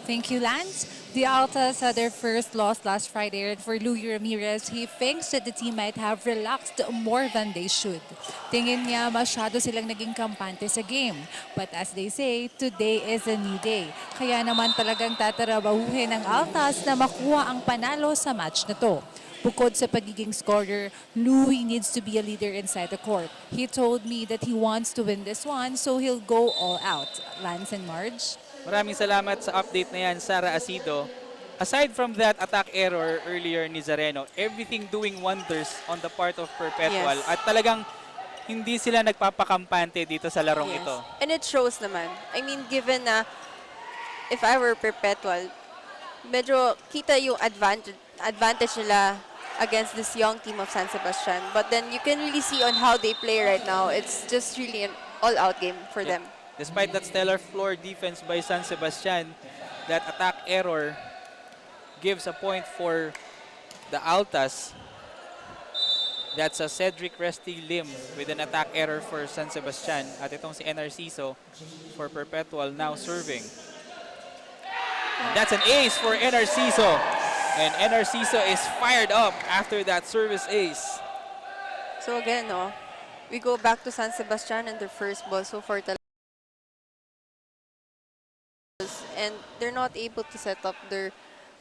Thank you, Lance. The Altas had their first loss last Friday, and for Louie Ramirez, he thinks that the team might have relaxed more than they should. Tingin niya masyado silang naging kampante sa game. But as they say, today is a new day. Kaya naman talagang tatarabahuhin ng Altas na makuha ang panalo sa match na to. Bukod sa pagiging scorer, Louie needs to be a leader inside the court. He told me that he wants to win this one, so he'll go all out. Lance and Marge?
Maraming salamat sa update na yan, Sara Asido. Aside from that attack error earlier ni Zareno, everything doing wonders on the part of Perpetual.
Yes.
At talagang hindi sila nagpapakampante dito sa larong
Yes.
ito.
And it shows naman. I mean, given na if I were Perpetual, medyo kita yung advantage nila against this young team of San Sebastian. But then you can really see on how they play right now. It's just really an all-out game for them.
Despite that stellar floor defense by San Sebastian, that attack error gives a point for the Altas. That's a Cedric Resty Lim with an attack error for San Sebastian. At itong si Narciso for Perpetual now serving. And that's an ace for Narciso. And Narciso is fired up after that service ace.
So again, no, we go back to San Sebastian and their first ball so far talaga. And they're not able to set up their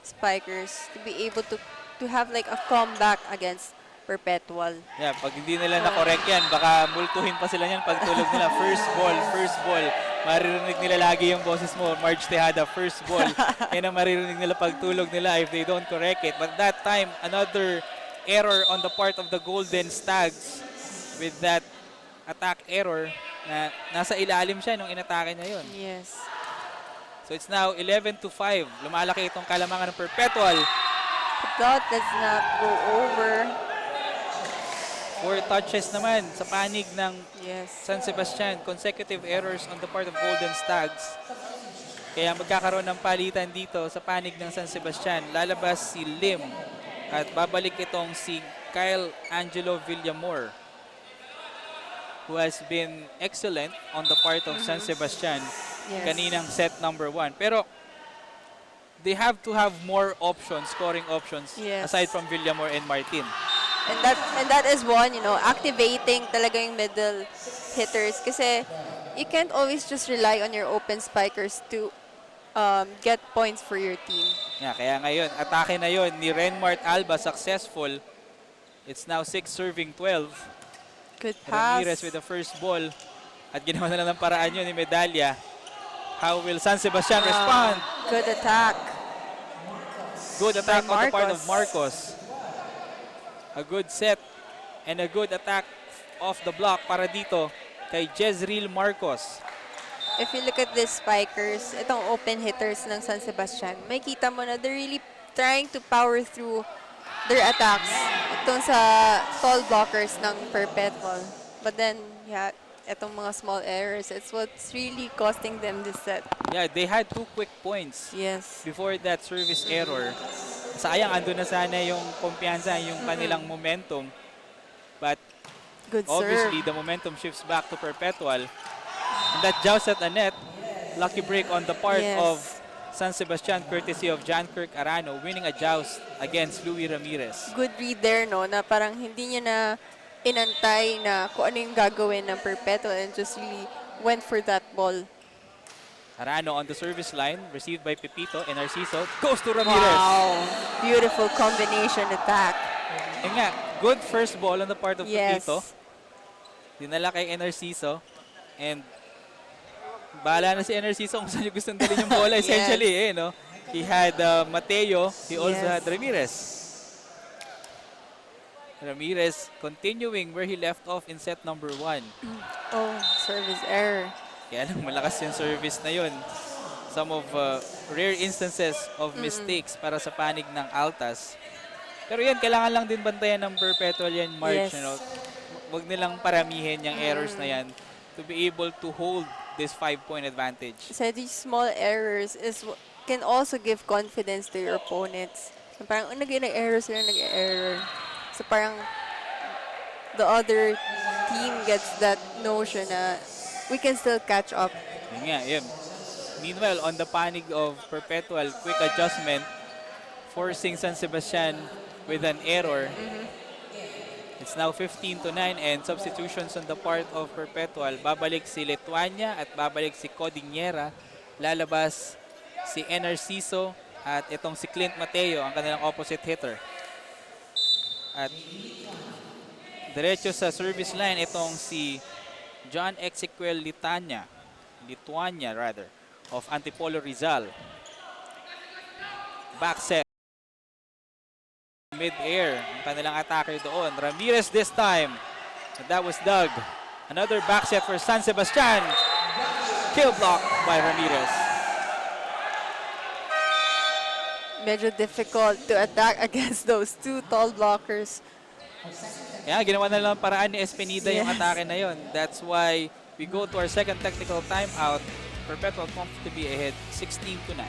spikers to be able to have like a comeback against Perpetual.
Yeah, pag hindi nila na-correct yan, baka multuhin pa sila yan pag tulog nila. First ball. Maririnig nila lagi yung boses mo, Marge Tejada, first ball. Yan ang maririnig nila pag tulog nila if they don't correct it. But that time, another error on the part of the Golden Stags with that attack error na nasa ilalim siya nung inatake niya yun.
Yes.
So it's now 11-5. Lumalaki itong kalamangan ng Perpetual.
That does not go over.
4 touches naman sa panig ng
Yes.
San Sebastian. Consecutive errors on the part of Golden Stags. Kaya magkakaroon ng palitan dito sa panig ng San Sebastian. Lalabas si Lim at babalik itong si Kyle Angelo Villamor, who has been excellent on the part of San Sebastian.
Yes.
Kaninang set number 1. Pero they have to have more options, scoring options,
Yes.
aside from Villamor and Martin.
And that is one, activating talaga yung middle hitters kasi you can't always just rely on your open spikers to get points for your team.
Yeah, kaya ngayon, atake na yon ni Renmart Alba successful. It's now 6 serving 12.
Good pass.
Ramirez with the first ball. At ginawa na lang ng paraan yun ni Medalla. How will San Sebastian respond?
Good attack.
Good attack
by
on the part of
Marcos.
Marcos. A good set and a good attack off the block para dito kay Jezreel Marcos.
If you look at these spikers, itong open hitters ng San Sebastian, may kita mo na they're really trying to power through their attacks itong sa tall blockers ng Perpetual. But then, yeah, itong mga small errors, it's what's really costing them this set.
Yeah, they had 2 quick points
Yes.
before that service error. Sayang, andun na sana yung kumpiyansa, yung kanilang momentum. But
Good
obviously,
serve.
the momentum shifts back to Perpetual. And that joust at the net, lucky break on the part
Yes.
of San Sebastian, courtesy of John Kirk Arano, winning a joust against Louis Ramirez.
Good read there, no? Na parang hindi niya na inantay na kung ano yung gagawin ng Perpetual and just really went for that ball.
Arano on the service line, received by Pepito, and Narciso goes to Ramirez.
Wow! Beautiful combination attack.
And nga, good first ball on the part of
Yes.
Pepito. Dinala kay Narciso. And bahala na si Narciso kung saan yung gustong dalhin yung bola essentially.
Yes.
No? He had Mateo, he also
Yes.
had Ramirez. Ramirez continuing where he left off in set number 1.
Oh, service error.
Kaya lang malakas yung service na yun. Some of rare instances of mistakes para sa panig ng Altas. Pero yan, kailangan lang din bantayan ng Perpetual yan, March.
Yes.
You know? Huwag nilang paramihin yung errors na yan to be able to hold this 5-point advantage.
So these small errors can also give confidence to your opponents. So parang nag-error sila, nag-error. So parang the other team gets that notion na we can still catch up.
Yun nga, yun. Meanwhile, on the panig of Perpetual, quick adjustment, forcing San Sebastian with an error. It's now 15-9 and substitutions on the part of Perpetual. Babalik si Letuania at babalik si Codinera. Lalabas si Narciso at itong si Clint Mateo, ang kanilang opposite hitter. At diretso sa service line, itong si John Exequiel Lituania of Antipolo Rizal. Back set. Mid-air, ang kanilang attacker doon. Ramirez this time. And that was Doug. Another back set for San Sebastian. Kill block by Ramirez.
Medyo difficult to attack against those two tall blockers.
Kaya ginawa na lang paraan ni Espinida yung
Yes.
atake na yun. That's why we go to our second technical timeout. Perpetual comfortably ahead, 16-9.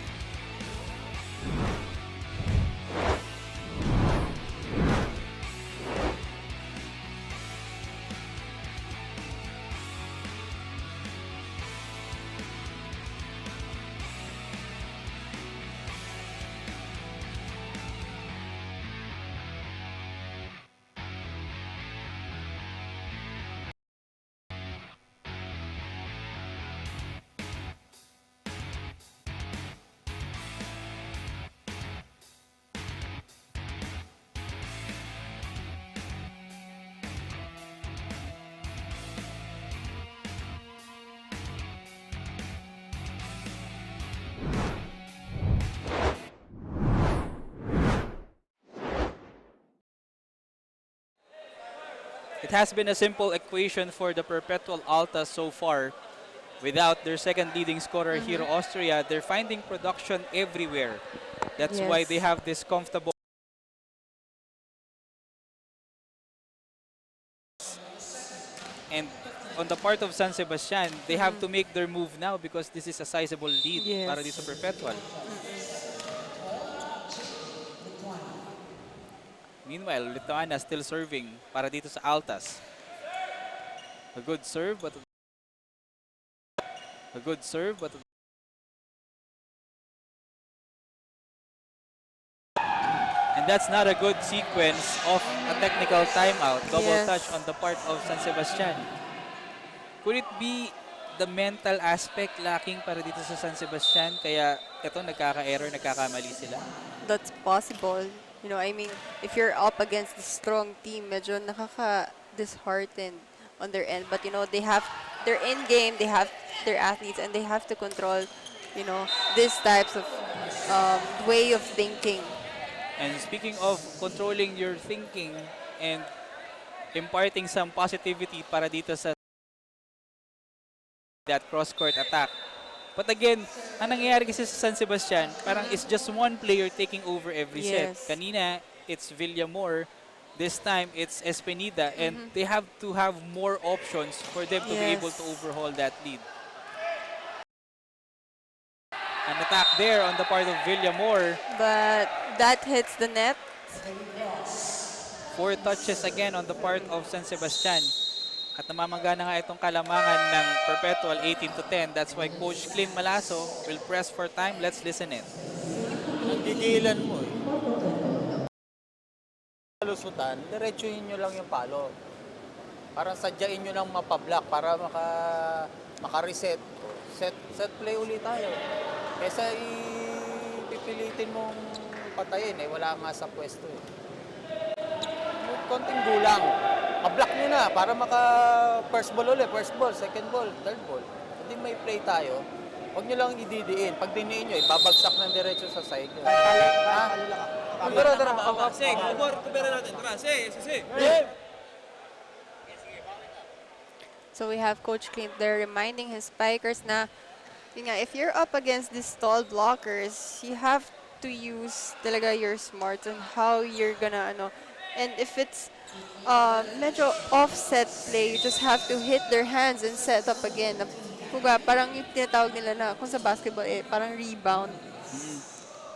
It has been a simple equation for the Perpetual Alta so far. Without their second leading scorer, Hero Austria, they're finding production everywhere. That's why
Yes.
they have this comfortable. And on the part of San Sebastian, they have to make their move now because this is a sizable lead
Yes.
para dito sa Perpetual. Meanwhile, Lituania still serving para dito sa Altas. A good serve, but and that's not a good sequence of a technical timeout. Double
Yes.
touch on the part of San Sebastian. Could it be the mental aspect lacking para dito sa San Sebastian kaya ito nagkaka-error, nagkakamali sila.
That's possible. You know, I mean, if you're up against a strong team, medyo nakaka-disheartened on their end. But, you know, they're in game, they have their athletes, and they have to control, you know, these types of way of thinking.
And speaking of controlling your thinking and imparting some positivity para dito sa that cross-court attack. But again, ang nangyayari kasi sa San Sebastian, parang it's just one player taking over every set.
Yes.
Kanina, it's Villamor. This time, it's Espenida. And they have to have more options for them to be able to overhaul that lead. An attack there on the part of Villamor.
But that hits the net.
4 touches again on the part of San Sebastian. At namamagana nga itong kalamangan ng Perpetual 18-10. That's why Coach Clint Malaso will press for time. Let's listen in.
Nagigilan mo eh. Lusutan, diretsuhin nyo lang yung palo. Parang sadyain nyo lang mapablock para maka-reset. Set play ulit tayo. Kesa ipipilitin mong patayin eh, wala nga sa pwesto eh. Konting gulang. Mablock nyo na para maka-first ball ulit, first ball, second ball, third ball. Hindi may play tayo. Huwag nyo lang ididiin. Pag diniin nyo, babagsak ng diretso sa side nyo.
So we have Coach Clint there reminding his spikers na, yun nga, if you're up against these tall blockers, you have to use talaga your smarts on how you're gonna, and if it's medyo offset play, you just have to hit their hands and set up again. Kuga, parang yung tinatawag nila na, kung sa basketball, parang rebound.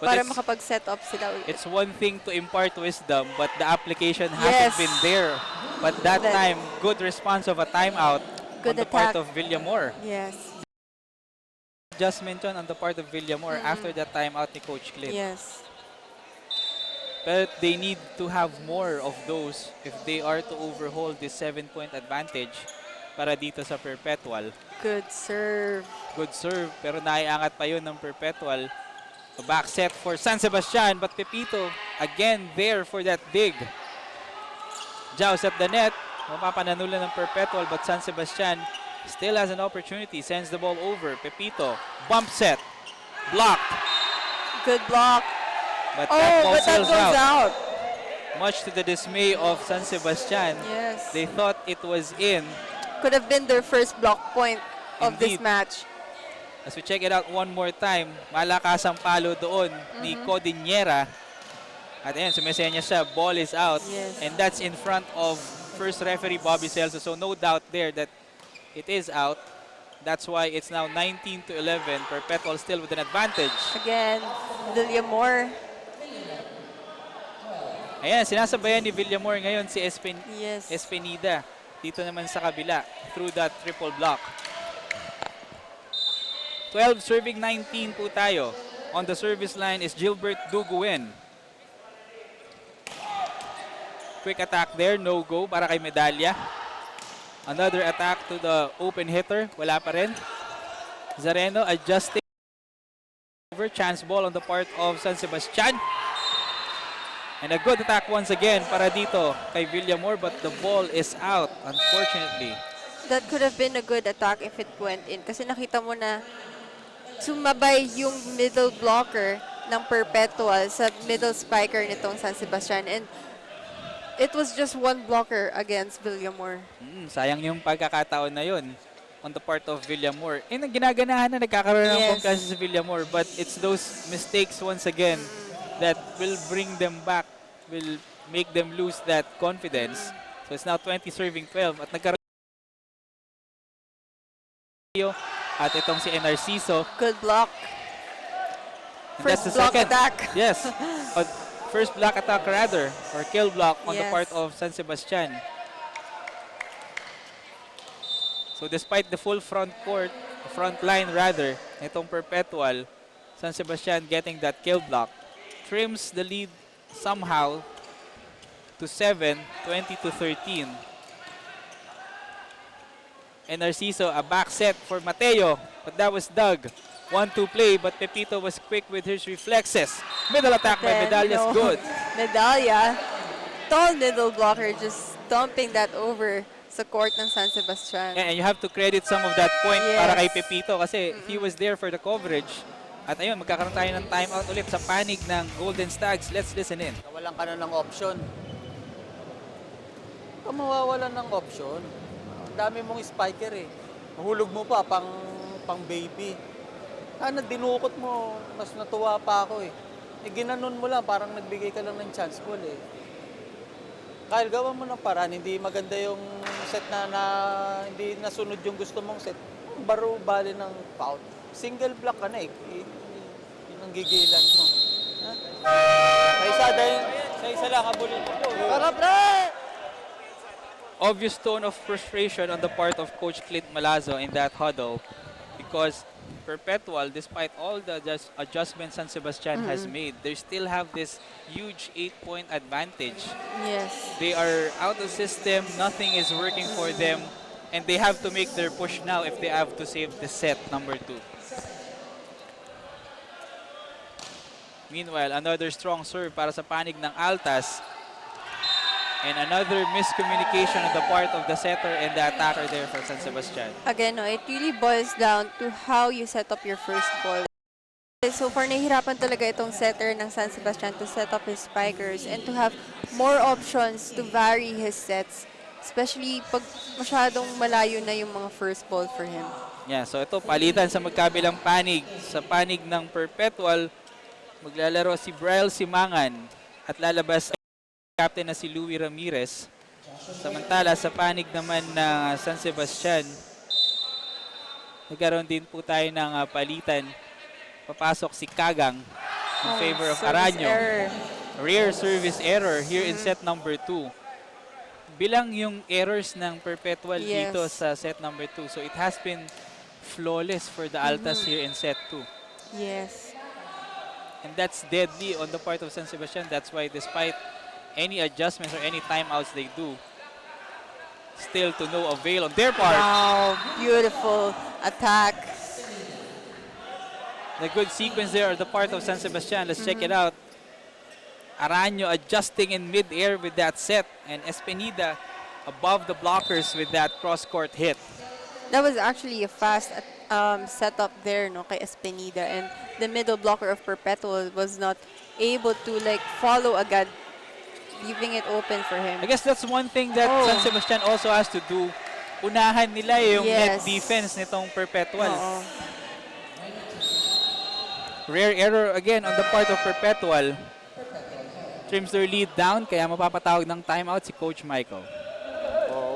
But
Para makapag-set up sila ulit.
it's one thing to impart wisdom, but the application hasn't been there. But that time, good response of a timeout on the part of Villamor.
Yes.
Adjustment on the part of Villamor after that timeout ni Coach Clint.
Yes.
But they need to have more of those if they are to overhaul this 7-point advantage para dito sa Perpetual.
Good serve.
Good serve, pero naiangat pa yun ng Perpetual. A back set for San Sebastian, but Pepito again there for that dig. Jaws at the net. Mapapananula ng Perpetual, but San Sebastian still has an opportunity. Sends the ball over. Pepito, bump set. Blocked.
Good block.
But that ball
but that
sails
goes out.
Much to the dismay of San Sebastian.
Yes.
They thought it was in.
Could have been their first block point of this
Indeed.
match.
As we check it out one more time, malakas ang palo doon ni Codinera. At ayan, sumisenya siya. Ball is out.
Yes.
And that's in front of first referee Bobby Celso. So no doubt there that it is out. That's why it's now 19-11. Perpetual still with an advantage.
Again, Villamor.
Ayan, sinasabayan ni Villamor ngayon si
Yes.
Espenida. Dito naman sa kabila through that triple block. 12 serving 19 po tayo. On the service line is Gilbert Duguin. Quick attack there, no go para kay Medalya. Another attack to the open hitter, wala pa rin. Zareno adjusting. Over, chance ball on the part of San Sebastian. And a good attack once again para dito kay Villamor, but the ball is out, unfortunately.
That could have been a good attack if it went in. Kasi nakita mo na sumabay yung middle blocker ng Perpetual sa middle spiker nitong San Sebastian. And it was just one blocker against Villamor.
Sayang yung pagkakataon na yun on the part of Villamor. And ang ginaganahan na nagkakaroon ng kumpiyansa sa Villamor, but it's those mistakes once again that will bring them back, will make them lose that confidence. So it's now 20 serving 12 at nagkaroon at itong si Narciso.
Good block.
And that's
First
the
block
second.
attack.
Yes. First block attack rather, or kill block on the
Yes.
part of San Sebastian. So despite the full front line rather, itong Perpetual, San Sebastian getting that kill block, trims the lead somehow to 7, 20-13. And Narciso, a back set for Mateo, but that was dug 1-2 play, but Pepito was quick with his reflexes. Middle attack by
Then,
Medallia's good.
Medalla, tall middle blocker, just dumping that over sa court ng San Sebastian.
Yeah, and you have to credit some of that point
Yes.
para kay Pepito kasi he was there for the coverage. At ayun, magkakaroon tayo ng timeout ulit sa panig ng Golden Stags. Let's listen in.
Walang ka na ng option. Kung mawawalan ng option, ang dami mong spiker eh. Mahulog mo pa pang baby. Sana dinukot mo, mas natuwa pa ako eh. Ginanon mo lang, parang nagbigay ka lang ng chance ball eh. Kyle, gawa mo ng paraan, hindi maganda yung set na hindi nasunod yung gusto mong set. Baro bali ng foul. Single block ka na eh. Yun ang gigilan mo. Ha? Sa isa lang, habulin mo. Para pre!
Obvious tone of frustration on the part of Coach Clint Malazzo in that huddle because Perpetual, despite all the adjustments San Sebastian has made, they still have this huge 8-point advantage.
Yes.
They are out of system, nothing is working for them, and they have to make their push now if they have to save the set number 2. Meanwhile, another strong serve para sa panig ng Altas. And another miscommunication on the part of the setter and the attacker there for San Sebastian.
Again, no, it really boils down to how you set up your first ball. So far, nahihirapan talaga itong setter ng San Sebastian to set up his spikers and to have more options to vary his sets. Especially pag masyadong malayo na yung mga first ball for him.
Yeah, so ito, palitan sa magkabilang panig. Sa panig ng Perpetual, maglalaro si Briel Simangan at lalabas captain na si Louie Ramirez. Samantala sa panig naman ng San Sebastian, nagkaroon din po tayo ng palitan. Papasok si Kagang in favor of Aranyo. Rare service error here in set number 2. Bilang yung errors ng Perpetual dito sa set number 2. So it has been flawless for the Altas here in set 2.
Yes.
And that's deadly on the part of San Sebastian. That's why despite any adjustments or any timeouts they do, still to no avail on their part.
Wow, beautiful attack.
The good sequence there on the part of San Sebastian. Let's check it out. Aranyo adjusting in mid-air with that set, and Espenida above the blockers with that cross-court hit.
That was actually a fast setup there, no, kay Espenida, and the middle blocker of Perpetual was not able to like follow agad, leaving it open for him.
I guess that's one thing that San Sebastian also has to do. Unahan nila yung net defense nitong Perpetual. Rare error again on the part of Perpetual. Trims their lead down, kaya mapapatawag ng timeout si Coach Michael.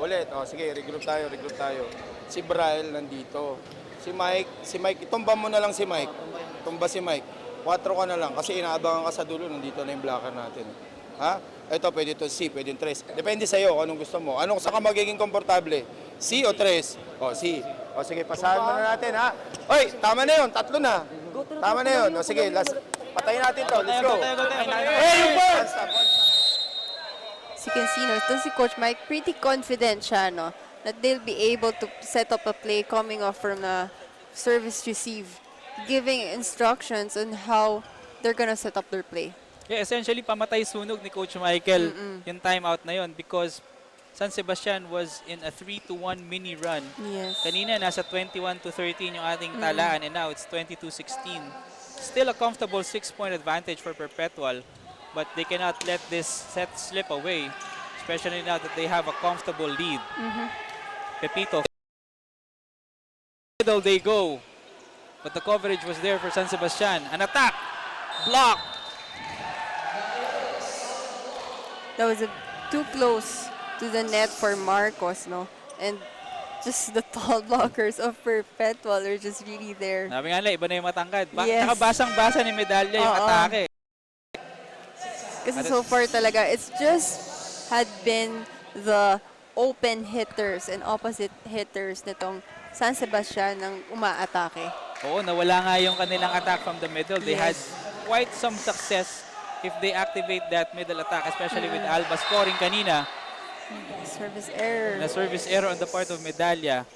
Ulit. Sige, regroup tayo. Si Briel nandito. Si Mike, itumba mo na lang si Mike. Tumba si Mike. 4 ka na lang kasi inaabangan ka sa dulo, nandito na yung blocker natin. Ha? Ito, pwede ito C, pwede yung 3. Depende sa'yo kung anong gusto mo. Anong saan ka magiging komportable? C o 3? C. Sige, pasahan mo na natin, ha? Oy, tama na yun. 3 na. Tama na yun. Sige, patayin natin to. Let's go. Hey, yung ball!
As you can see, no, ito si Coach Mike, pretty confident siya, no, that they'll be able to set up a play coming off from the service receive, giving instructions on how they're gonna set up their play.
Yeah, essentially, pamatay sunog ni Coach Michael yung timeout na yun because San Sebastian was in a 3-1 mini run.
Yes.
Kanina, nasa 21-13 yung ating talaan and now it's 22-16. Still a comfortable 6-point advantage for Perpetual, but they cannot let this set slip away, especially now that they have a comfortable lead. Pepito. Middle they go, but the coverage was there for San Sebastian. An attack! Block!
That was too close to the net for Marcos, no? And just the tall blockers of Perpetual are just really there.
Sabi nga lang, iba na yung matangkad.
Yes.
Saka basang-basa ni Medalya yung atake.
Kasi so far talaga, it's just had been the open hitters and opposite hitters nitong San Sebastian ng umaatake.
Oo, nawala nga yung kanilang attack from the middle. They had quite some success if they activate that middle attack, especially with Alba scoring kanina.
Service error.
Na service error on the part of Medalya.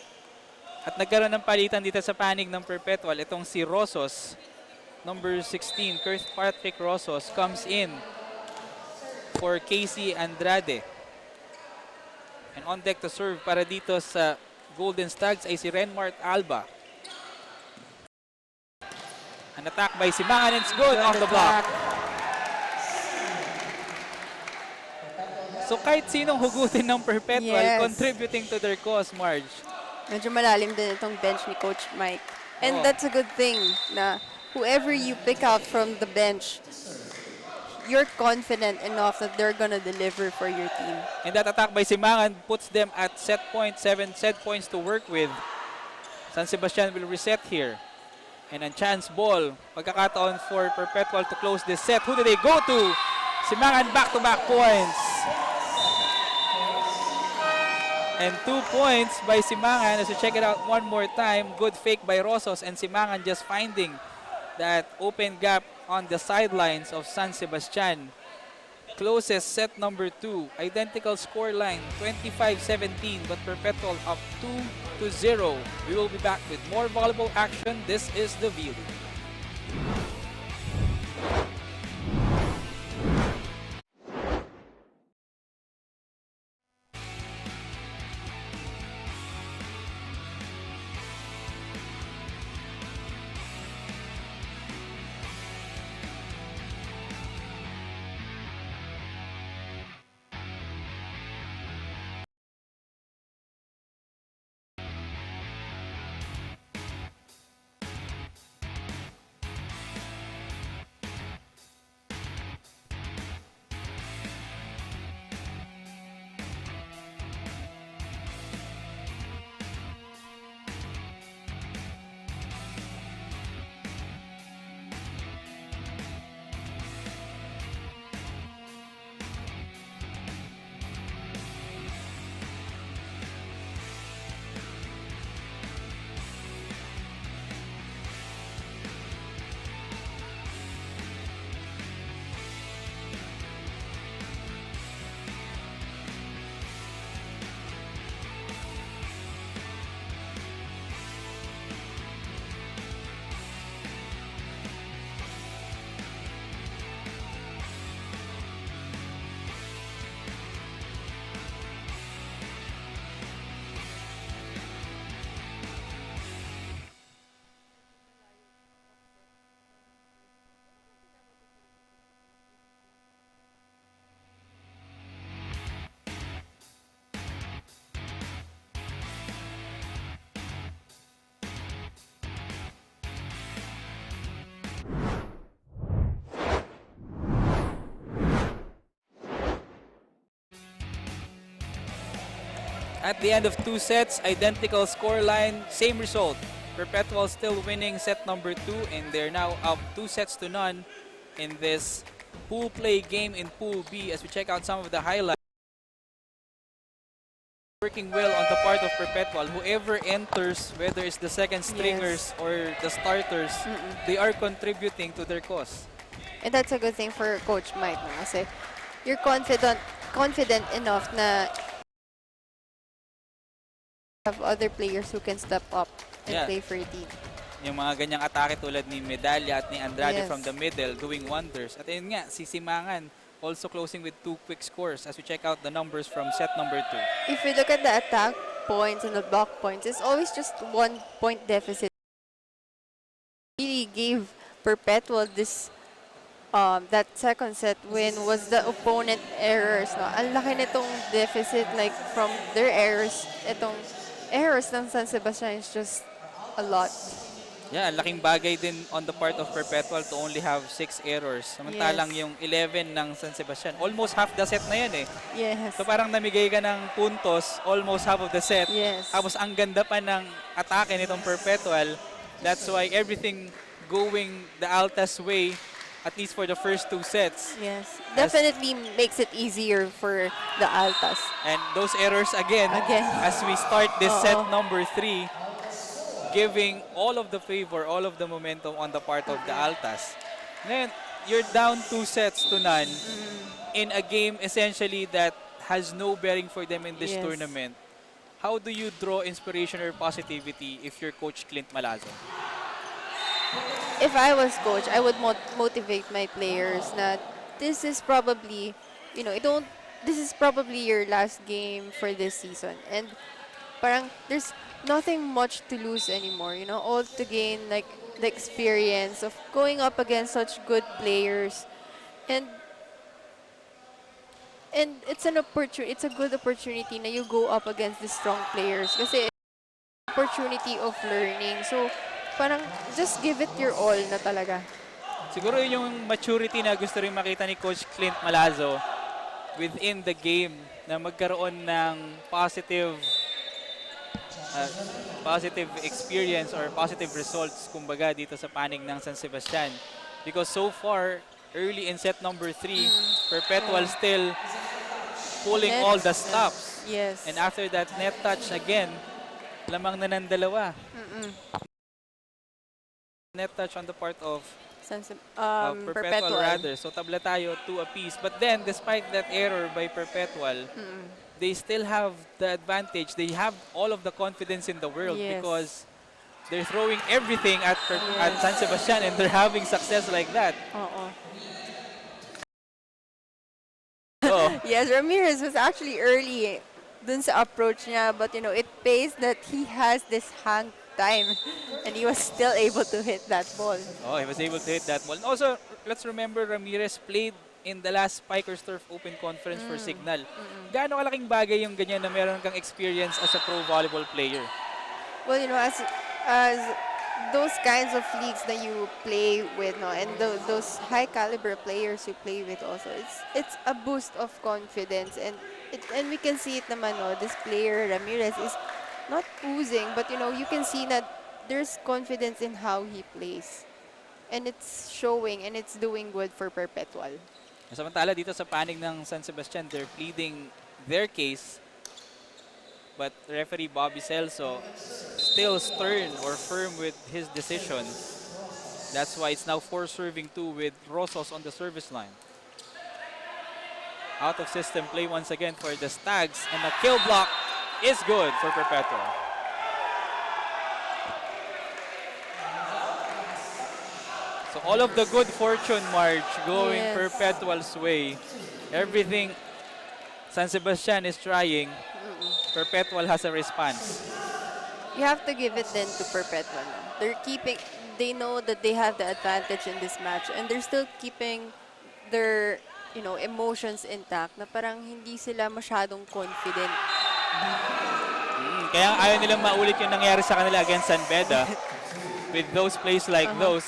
At nagkaroon ng palitan dito sa panig ng Perpetual. Itong si Rosos, number 16, Patrick Rosos, comes in for Casey Andrade. And on deck to serve para dito sa Golden Stags ay si Renmart Alba. An attack by Simangan, and it's good off the block. So kahit sinong hugutin ng Perpetual, contributing to their cause, Marge.
Medyo malalim din itong bench ni Coach Mike. And that's a good thing na whoever you pick out from the bench, you're confident enough that they're gonna deliver for your team.
And that attack by Simangan puts them at set point, 7 set points to work with. San Sebastian will reset here. And a chance ball, pagkakataon for Perpetual to close this set. Who do they go to? Simangan back-to-back points. And 2 points by Simangan. As we check it out one more time, good fake by Rosos, and Simangan just finding that open gap on the sidelines of San Sebastian. Closes set number 2. Identical scoreline, 25-17, but Perpetual up 2-0. We will be back with more volleyball action. This is the vleague. At the end of 2 sets, identical scoreline, same result. Perpetual still winning set number 2, and they're now up 2-0 in this pool play game in Pool B. As we check out some of the highlights, working well on the part of Perpetual. Whoever enters, whether it's the second stringers or the starters, they are contributing to their cause.
And that's a good thing for Coach Mike. No? Kasi you're confident enough na have other players who can step up and play for your team.
Yung mga ganyang atake tulad ni Medalla at ni Andrade from the middle doing wonders. At ayun nga, si Simangan also closing with 2 quick scores as we check out the numbers from set number 2.
If we look at the attack points and the block points, it's always just 1 point deficit. Really gave Perpetual this that second set win was the opponent errors. No? Ang laki nitong deficit, like from their errors. Itong errors ng San Sebastian is just a lot.
Yeah, laking bagay din on the part of Perpetual to only have 6 errors. Samantalang yung 11 ng San Sebastian, almost half the set na yan eh.
Yes.
So parang namigay ka ng puntos, almost half of the set.
Yes.
Tapos ang ganda pa ng atake nitong Perpetual. That's why everything going the Altas way, at least for the first 2 sets.
Yes. Definitely makes it easier for the Altas.
And those errors again. As we start this set number 3, giving all of the favor, all of the momentum on the part of the Altas. Ngayon, you're down 2-0 in a game essentially that has no bearing for them in this tournament. how do you draw inspiration or positivity if you're Coach Clint Malazo?
If I was coach, I would motivate my players na this is probably, this is probably your last game for this season. And parang there's nothing much to lose anymore, all to gain like the experience of going up against such good players. And it's an opportunity, it's a good opportunity na you go up against the strong players kasi opportunity of learning. So parang just give it your all na talaga.
Siguro yun yung maturity na gusto rin makita ni Coach Clint Malazo within the game na magkaroon ng positive experience or positive results kumbaga dito sa panig ng San Sebastian. Because so far, early in set number 3, Perpetual still pulling all the stops.
Yes.
And after that net touch again, lamang na ng dalawa. Net touch on the part of Perpetual rather. So tabla tayo 2 apiece. But then, despite that error by Perpetual, they still have the advantage. They have all of the confidence in the world because they're throwing everything at San Sebastian and they're having success like that.
Yes, Ramirez was actually early dun sa approach niya, but it pays that he has this hang time and he was still able to hit that ball.
Oh, he was able to hit that ball. And also, let's remember Ramirez played in the last Spikers Turf Open Conference for Signal. Gaano kalaking bagay yung ganyan na meron kang experience as a pro volleyball player?
Well, as those kinds of leagues that you play with, and those high caliber players you play with also, it's a boost of confidence, and we can see it naman, this player Ramirez is not oozing, but you can see that there's confidence in how he plays, and it's showing and it's doing good for Perpetual.
Samantala dito sa panig ng San Sebastian, they're pleading their case, but referee Bobby Celso still stern or firm with his decision. That's why it's now 4-2 with Rosos on the service line. Out of system play once again for the Stags, and the kill block is good for Perpetual. So all of the good fortune, March, going Perpetual's way. Everything San Sebastian is trying, Perpetual has a response.
You have to give it then to Perpetual. They know that they have the advantage in this match, and they're still keeping their, emotions intact, na parang hindi sila masyadong confident.
Kaya ayaw nilang maulit yung nangyari sa kanila against San Beda with those plays like those.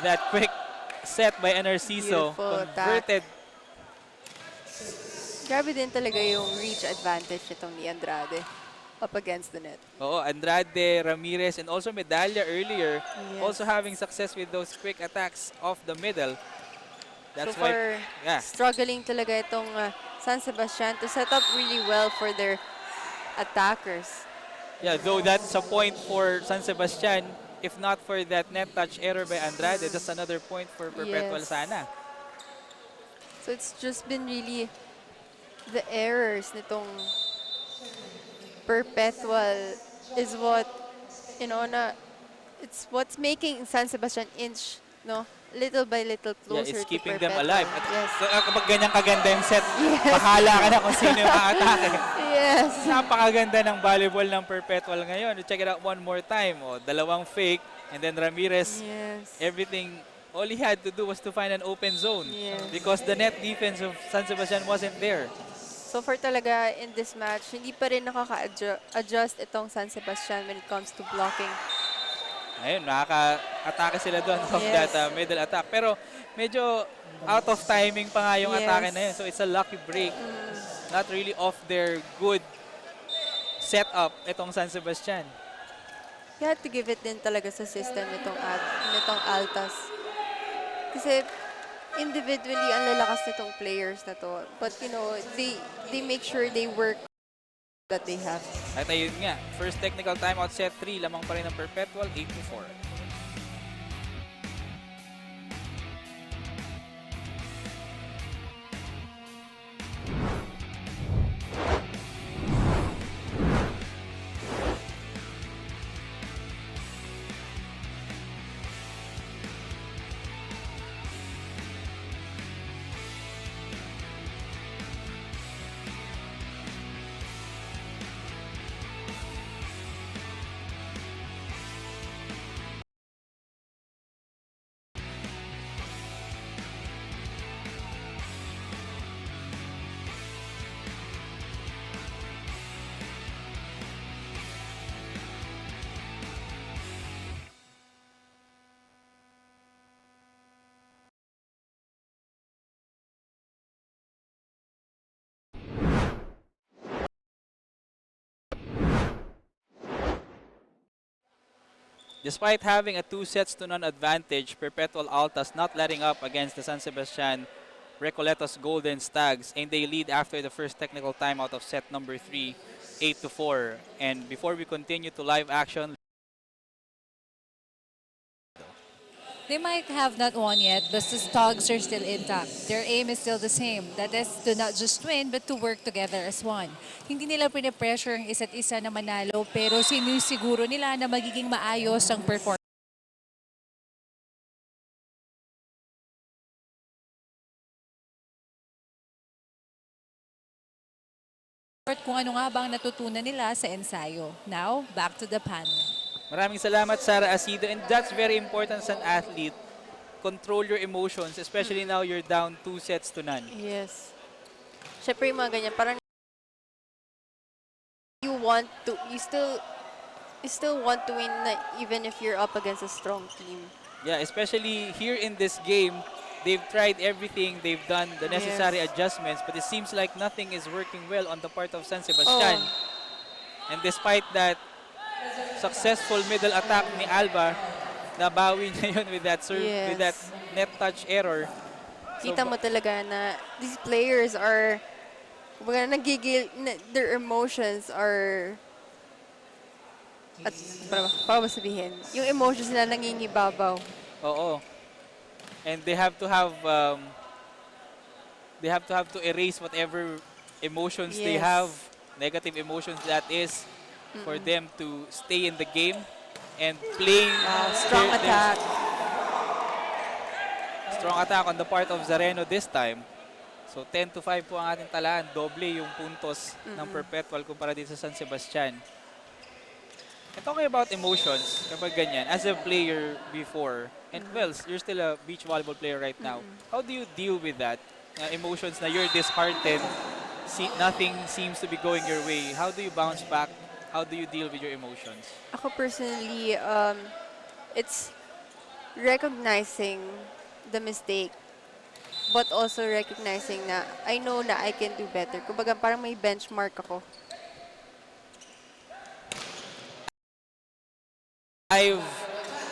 That quick set by Narciso converted.
Grabe din talaga yung reach advantage nitong ni Andrade up against the net.
Oo, Andrade, Ramirez, and also Medalla earlier, also having success with those quick attacks off the middle. That's why,
struggling talaga itong San Sebastian to set up really well for their attackers.
Yeah, though that's a point for San Sebastian, if not for that net touch error by Andrade, that's another point for Perpetual sana.
So it's just been really the errors nitong Perpetual is what, it's what's making San Sebastian inch, little by little closer
it's
to
keeping
Perpetual.
them alive.
Yes.
Kapag ganyang kaganda yung set, bahala ka na kung sino yung atake.
Yes.
Napakaganda ng volleyball ng Perpetual ngayon. Check it out one more time. Dalawang fake, and then Ramirez, everything, all he had to do was to find an open zone because the net defense of San Sebastian wasn't there.
So far talaga in this match, hindi pa rin nakaka-adjust itong San Sebastian when it comes to blocking.
Ayun, nakaka-atake sila doon of that middle attack. Pero medyo out of timing pa nga yung atake na yun. So it's a lucky break. Not really off their good setup itong San Sebastian.
You have to give it din talaga sa system nitong Altas. Kasi individually, ang lalakas nitong players na to. But, they make sure they work that they have.
At ayun nga, first technical timeout set 3, lamang pa rin ng Perpetual, 8-4. Despite having a 2-0 advantage, Perpetual Altas not letting up against the San Sebastian Recoletos Golden Stags, and they lead after the first technical timeout of set number 3, 8-4. And before we continue to live action,
They might have not won yet, but the Stags are still intact. Their aim is still the same. That is to not just win, but to work together as one. Hindi nila pinipressure ang isa't isa na manalo, pero sinisiguro nila na magiging maayos ang performance. Kung ano nga bang natutunan nila sa ensayo. Now, back to the panel.
maraming salamat, Sarah Asido. And that's very important as an athlete. Control your emotions, especially now you're down 2-0.
Yes. Syempre yung mga ganyan, parang you still want to win even if you're up against a strong team.
Yeah, especially here in this game, they've tried everything, they've done the necessary adjustments, but it seems like nothing is working well on the part of San Sebastian. And despite that successful middle attack ni Alba, nabawi niya yun with that with that net touch error.
Kita mo talaga na these players are, kumbaga their emotions are, at paano sabihin, yung emotions nila nangingibabaw.
Oo. And they have to have to erase whatever emotions they have, negative emotions that is, for them to stay in the game and play
Strong attack.
Strong attack on the part of Zareno this time. So 10-5 po ang ating talaan. Doble yung puntos ng Perpetual kumpara dito sa San Sebastian. And talking about emotions, kapag ganyan, as a player before, and well, you're still a beach volleyball player right now, how do you deal with that? Emotions na you're disheartened, nothing seems to be going your way. How do you bounce back? How do you deal with your emotions?
Ako personally, it's recognizing the mistake, but also recognizing na I know na I can do better. Kumbaga parang may benchmark ako.
Live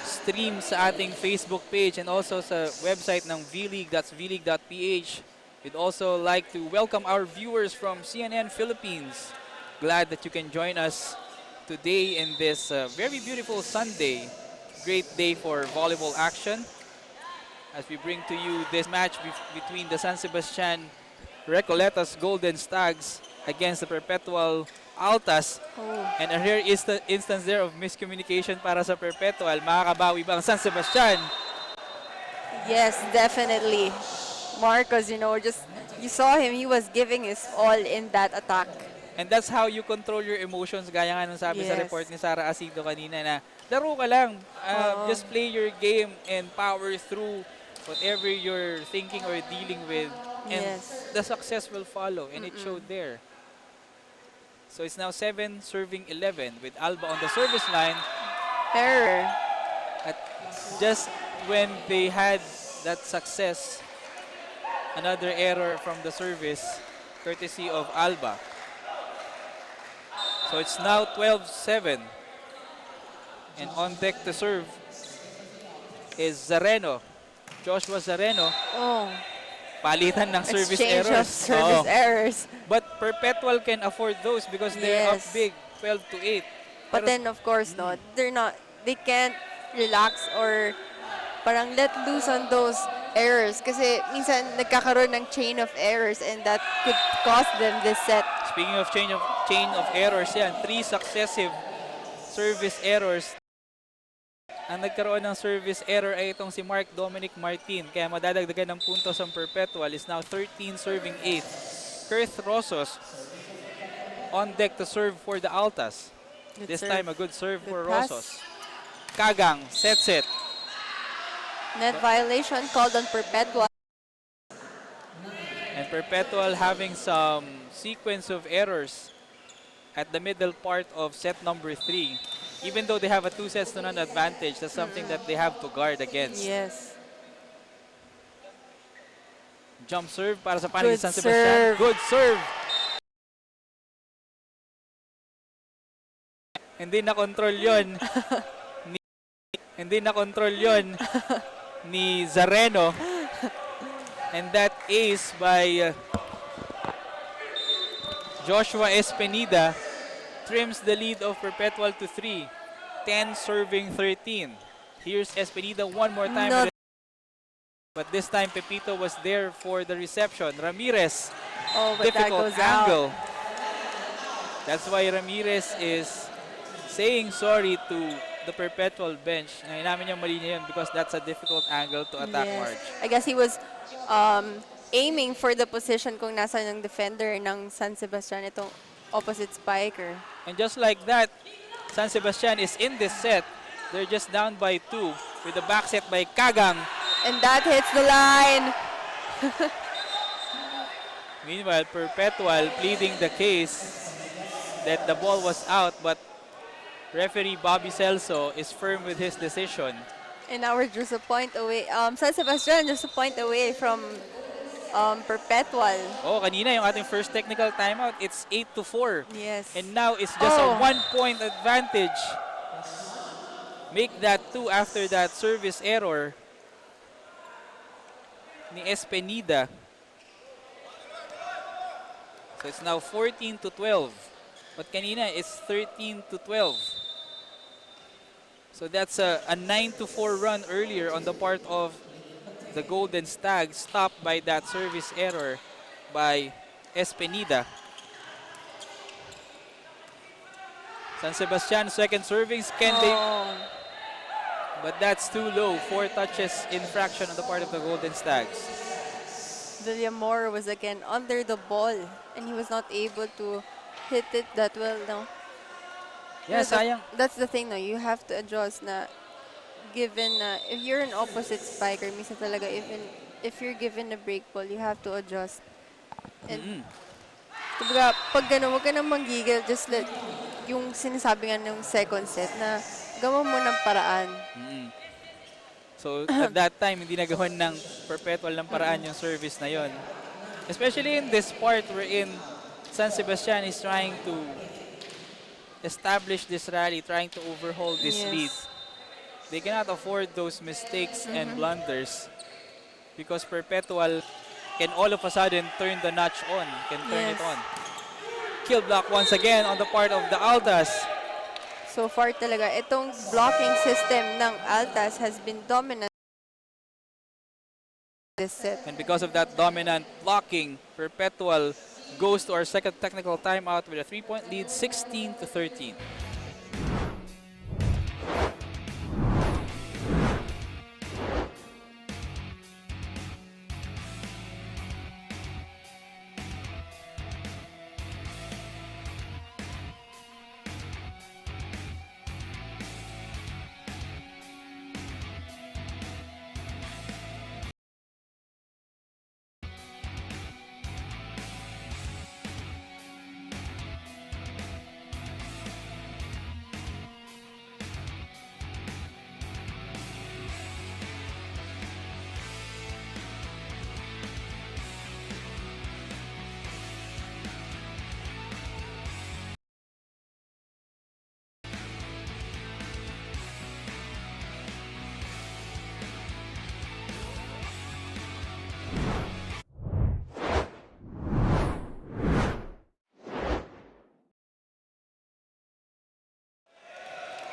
stream sa ating Facebook page and also sa website ng vleague, that's vleague.ph. We'd also like to welcome our viewers from CNN Philippines. Glad that you can join us today in this very beautiful Sunday. Great day for volleyball action as we bring to you this match between the San Sebastian Recoletos Golden Stags against the Perpetual Altas. And a rare instance there of miscommunication para sa Perpetual. Makakabawi ba ang San Sebastian?
Yes, definitely. Marcos, you saw him, he was giving his all in that attack.
And that's how you control your emotions. Gaya nga nung sabi sa report ni Sarah Asido kanina na laro ka lang. Just play your game and power through whatever you're thinking or dealing with. And the success will follow. And it showed there. So it's now 7-11 with Alba on the service line.
Error.
At just when they had that success, another error from the service, courtesy of Alba. So it's now 12-7. And on deck to serve is Zareno. Joshua Zareno. Palitan ng service
Exchange
errors.
of service errors.
But Perpetual can afford those because they're up big, 12-8.
But then of course, they can't relax or parang let loose on those errors. Kasi minsan nagkakaroon ng chain of errors and that could cost them this set.
Speaking of chain of errors, yan, 3 successive service errors. Ang nagkaroon ng service error ay itong si Mark Dominic Martin. Kaya madadagdagan ng puntos ang Perpetual is now 13 serving 8. Kurth Rosos on deck to serve for the Altas. This time a good serve for Rosos. Kagang sets it.
Net violation called on Perpetual.
And Perpetual having some sequence of errors at the middle part of set number 3. Even though they have a 2-0 advantage, that's something that they have to guard against.
Yes.
Jump serve para sa panig ni San Sebastian. Good serve. Hindi na-control yun. Hindi na-control yon ni Zareno. And that ace by Joshua Espenida trims the lead of Perpetual to 3. 10 serving 13. Here's Espenida one more time.
No.
But this time Pepito was there for the reception. Ramirez,
Oh, but that
difficult
goes out.
angle. That's why Ramirez is saying sorry to the Perpetual bench. Inamin niya mali niya yun because that's a difficult angle to attack Marge.
I guess he was aiming for the position kung nasa ng defender ng San Sebastian, itong opposite spiker.
And just like that, San Sebastian is in this set. They're just down by 2 with the back set by Kagang.
And that hits the line.
Meanwhile, Perpetual pleading the case that the ball was out, but referee Bobby Celso is firm with his decision.
And now we're just a point away. San Sebastian just a point away from Perpetual.
Oh, kanina yung ating first technical timeout, it's 8-4.
Yes.
And now it's just a 1-point advantage. Make that 2 after that service error ni Espenida. So it's now 14-12. But kanina it's 13-12. So that's a 9-4 run earlier on the part of the Golden Stags, stopped by that service error by Espenida. San Sebastian second servings, can they? But that's too low. 4 touches infraction on the part of the Golden Stags.
Villamor was again under the ball and he was not able to hit it that well. No.
Yeah, sayang.
That's the thing, no. You have to adjust na given if you're an opposite spiker, minsan talaga even if you're given a break ball, you have to adjust. And kumbaga, pag gano'n, huwag ka nang manggigil, just let yung sinasabi nga ng second set na gawa mo ng paraan.
So at that time, hindi nagawan ng Perpetual ng paraan yung service na yon. Especially in this part wherein San Sebastian is trying to establish this rally, trying to overhaul this lead. They cannot afford those mistakes and blunders because Perpetual can all of a sudden turn the notch on, can turn it on. Kill block once again on the part of the Altas.
So far talaga, itong blocking system ng Altas has been dominant this set.
And because of that dominant blocking, Perpetual goes to our second technical timeout with a 3-point lead, 16-13.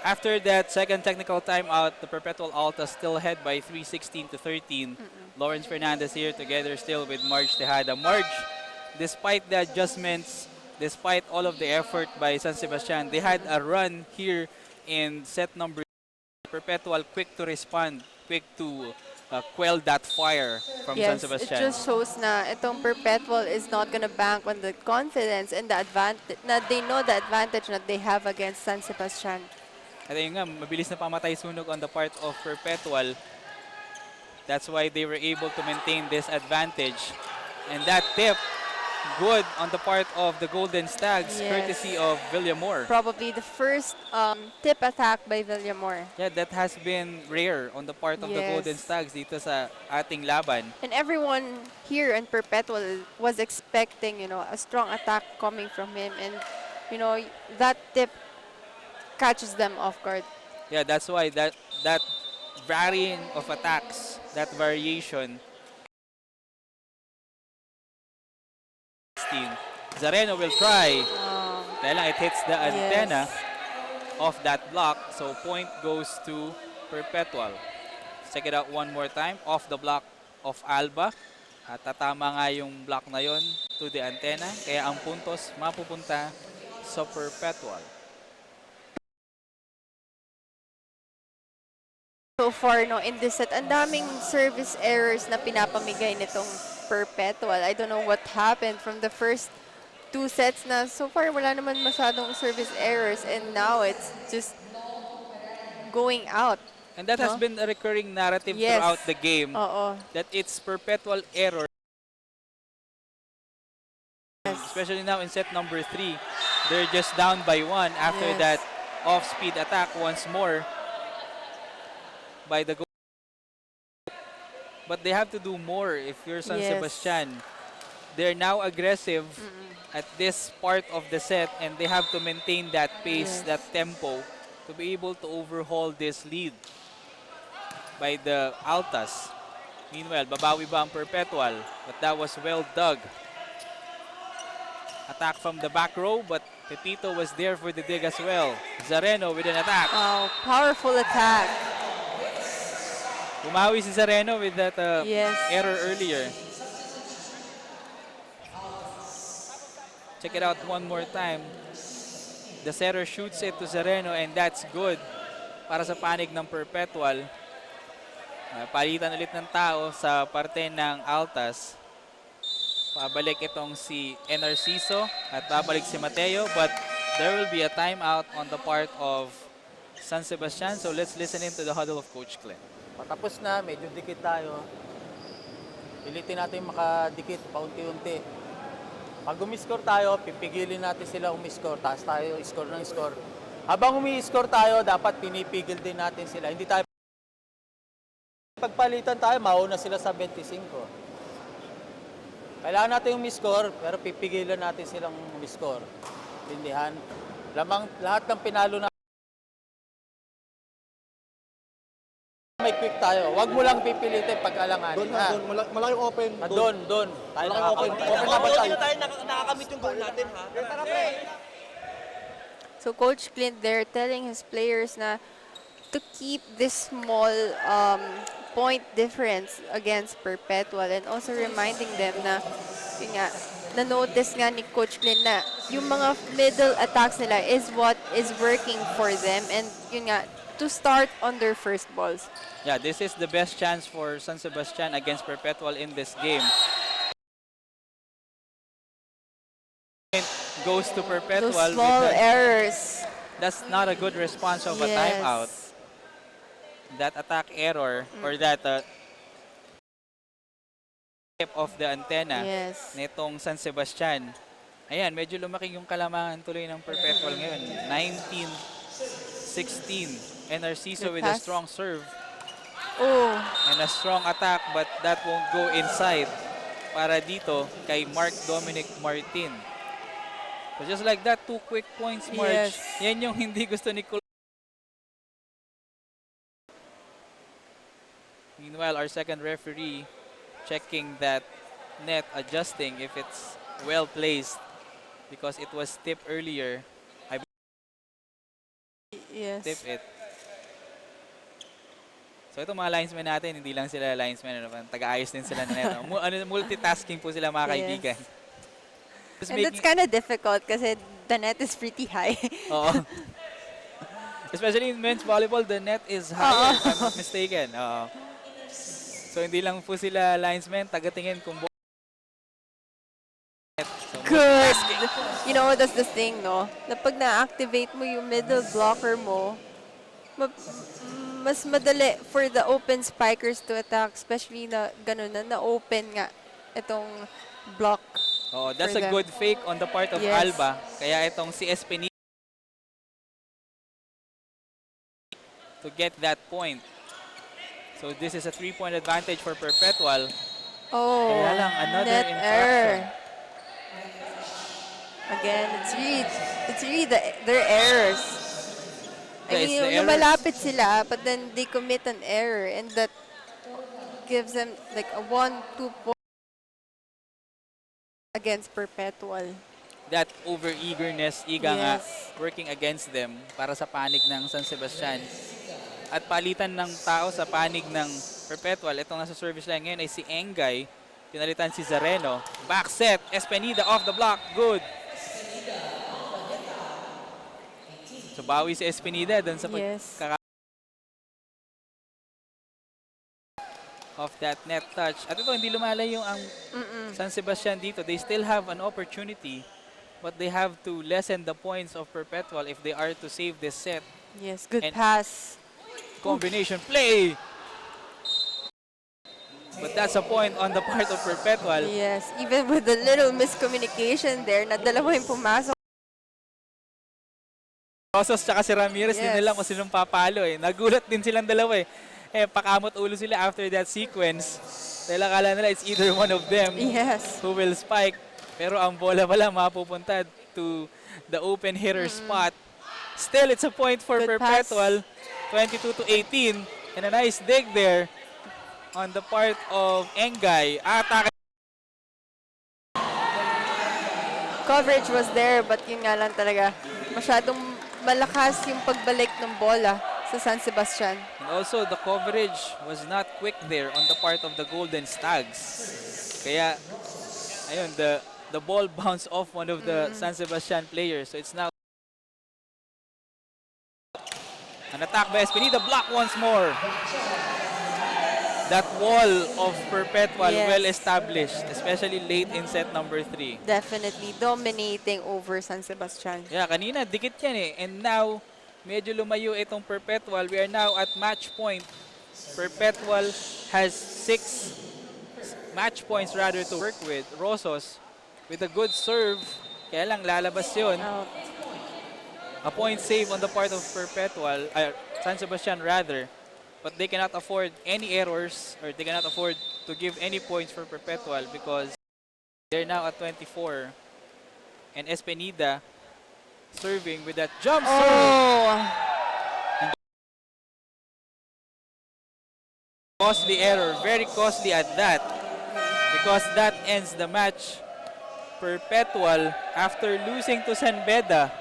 After that second technical timeout, the Perpetual Altas still ahead by 3, 16-13. Lawrence Fernandez here together still with Marge Tejada. Marge, despite the adjustments, despite all of the effort by San Sebastian, they had a run here in set number 2. Perpetual quick to respond, quick to quell that fire from San Sebastian.
It just shows na itong Perpetual is not gonna bank on the confidence and the advantage, na they know the advantage that they have against San Sebastian.
At yun nga, mabilis na pamatay sunog on the part of Perpetual. That's why they were able to maintain this advantage. And that tip, good on the part of the Golden Stags, courtesy of Villamor.
Probably the first tip attack by Villamor.
Yeah, that has been rare on the part of the Golden Stags dito sa ating laban.
And everyone here in Perpetual was expecting, you know, a strong attack coming from him. And, you know, that tip catches them off guard.
Yeah, that's why that varying of attacks, that variation. Zareno will try. Kaya lang, it hits the antenna of that block. So point goes to Perpetual. Check it out one more time. Off the block of Alba. At tatama nga yung block na yon to the antenna. Kaya ang puntos mapupunta sa Perpetual.
So far, no, in this set, ang daming service errors na pinapamigay nitong Perpetual. I don't know what happened from the first 2 sets na so far wala naman masyadong service errors, and now it's just going out.
And that has been a recurring narrative throughout the game. That it's Perpetual error. Especially now in set number 3. They're just down by 1 after that off-speed attack once more by the goal. But they have to do more if you're San Sebastian. They're now aggressive at this part of the set, and they have to maintain that pace, that tempo, to be able to overhaul this lead by the Altas. Meanwhile, babawi ba ang Perpetual? But that was well dug. Attack from the back row, but Pepito was there for the dig as well. Zareno with an attack.
Oh, powerful attack.
Bumawi si Zareno with that error earlier. Check it out one more time. The setter shoots it to Zareno, and that's good para sa panig ng Perpetual. Palitan ulit ng tao sa parte ng Altas. Pabalik itong si Narciso at babalik si Mateo, but there will be a timeout on the part of San Sebastian. So let's listen into the huddle of Coach Clint.
Patapos na, medyo dikit tayo. Pilitin natin makadikit paunti-unti. Pag umiscore tayo, pipigilin natin sila umiscore. Taas tayo, score ng score. Habang umi-score tayo, dapat pinipigil din natin sila. Hindi tayo pagpalitan tayo, mauna sila sa 25. Kailangan natin umi-score, pero pipigilan natin silang umi-score. Tindihan. Lahat ng pinalo na may quick tayo. Huwag mo lang pipilitin pag-alanganin.
Doon, malaking open.
Doon. Tayo open
tayo nakakamit yung goal natin, ha?
So Coach Clint there telling his players na to keep this small point difference against Perpetual, and also reminding them na yun nga, na-notice nga ni Coach Clint na yung mga middle attacks nila is what is working for them, and yun nga, to start on their first balls.
Yeah, this is the best chance for San Sebastian against Perpetual in this game. Goes to Perpetual.
Those small errors.
That's not a good response of a timeout. That attack error or that tip of the antenna nitong San Sebastian. Ayan, medyo lumaki yung kalamangan tuloy ng Perpetual ngayon. 19-16. And Narciso with a strong serve. And a strong attack, but that won't go inside para dito kay Mark Dominic Martin. So just like that, 2 quick points, March. Yan yung hindi gusto ni Collegiate. Meanwhile, our second referee checking that net, adjusting if it's well placed because it was tipped earlier. I tip it. So ito mga linesmen natin, hindi lang sila linesmen, taga-ayos din sila na neto. Multitasking po sila mga kaibigan.
And it's kind of difficult kasi the net is pretty high.
Oo. Especially in men's volleyball, the net is high, if I'm not mistaken. So hindi lang po sila linesmen, taga-tingin kung
good. You know, that's the thing, no? Na pag na-activate mo yung middle blocker mo, mas madali for the open spikers to attack, especially na gano'n na open nga itong block.
Oh, that's a good fake on the part of Alba. Kaya itong si Espinito to get that point. So this is a 3-point advantage for Perpetual.
Oh,
kaya lang, another
net
infraction.
error. Again, it's really their errors.
Yeah, it's the errors.
lumalapit sila, but then they commit an error, and that gives them like a 1-2 point against Perpetual.
That over-eagerness, nga,
Yes.
working against them para sa panig ng San Sebastian. At palitan ng tao sa panig ng Perpetual. Itong nasa service line ngayon ay si Engay. Pinalitan si Zareno. Back set. Espenida off the block. Good. So bawi si Espenida dun sa
Yes.
of that net touch. At ito, hindi lumalayo ang San Sebastian dito. They still have an opportunity, but they have to lessen the points of Perpetual if they are to save this set.
Yes, good
And-
pass.
Combination play! But that's a point on the part of Perpetual.
Yes, even with the little miscommunication there, na dalawa yung pumasok.
Rosos tsaka si Ramirez, din
Yes.
nila kung sinong papalo eh. Nagulat din silang dalawa eh. Pakamot ulo sila after that sequence. Dahil akala nila it's either one of them
Yes.
who will spike. Pero ang bola pala mapupunta to the open hitter spot. Still, it's a point for
Good pass.
Perpetual. 22-18. And a nice dig there on the part of Engay. Atake.
Coverage was there, but yun nga lang talaga, masyadong malakas yung pagbalik ng bola sa San Sebastian.
And also, the coverage was not quick there on the part of the Golden Stags. Kaya, ayun, the ball bounced off one of the San Sebastian players. So it's now an attack by Espenida. Block once more. That wall of Perpetual
Yes.
well established, especially late in set number 3.
Definitely dominating over San Sebastian.
Yeah, kanina, dikit yan eh. And now, medyo lumayo itong Perpetual. We are now at match point. Perpetual has 6 match points rather to work with. Rosos with a good serve. Kaya lang lalabas yun.
Out.
A point save on the part of Perpetual, San Sebastian rather. But they cannot afford any errors, or they cannot afford to give any points for Perpetual because they're now at 24. And Espenida serving with that jump serve.
Oh!
Costly error, very costly at that, because that ends the match. Perpetual, after losing to San Beda,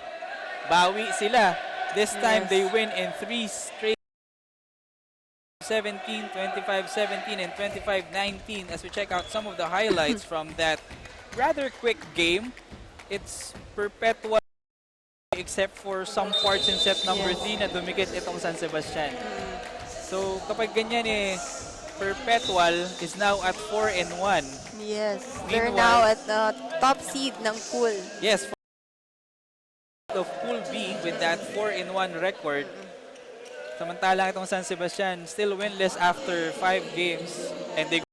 bawi sila. This time
Yes.
they win in 3 straight. 17, 25-17, and 25-19. As we check out some of the highlights from that rather quick game, it's Perpetual except for some parts in set number 3 na dumikit itong San Sebastian. So kapag ganyan Perpetual is now at 4-1.
Yes, they're
Meanwhile-
now at the top seed ng pool.
Yes, of Pool B with that 4-1 record. Samantalang itong San Sebastian still winless after 5 games, and they go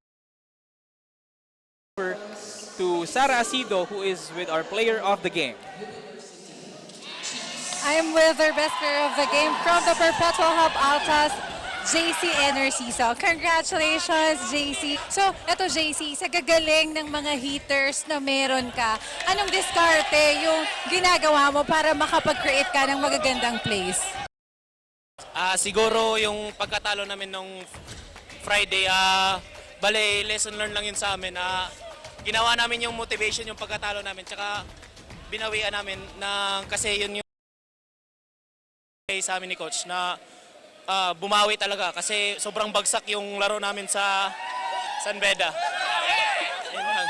over to Sara Asido, who is with our player of the game.
I'm with their best player of the game from the Perpetual Hub Altas, JC Narciso. Congratulations, JC. So, eto JC, sa gagaling ng mga hitters na meron ka, anong diskarte yung ginagawa mo para makapag-create ka ng magagandang plays?
Siguro yung pagkatalo namin nung Friday, bale, lesson learned lang yun sa amin. Ginawa namin yung motivation, yung pagkatalo namin, tsaka binawian namin na kasi yun yung sa amin ni Coach na bumawi talaga kasi sobrang bagsak yung laro namin sa San Beda. Yun lang.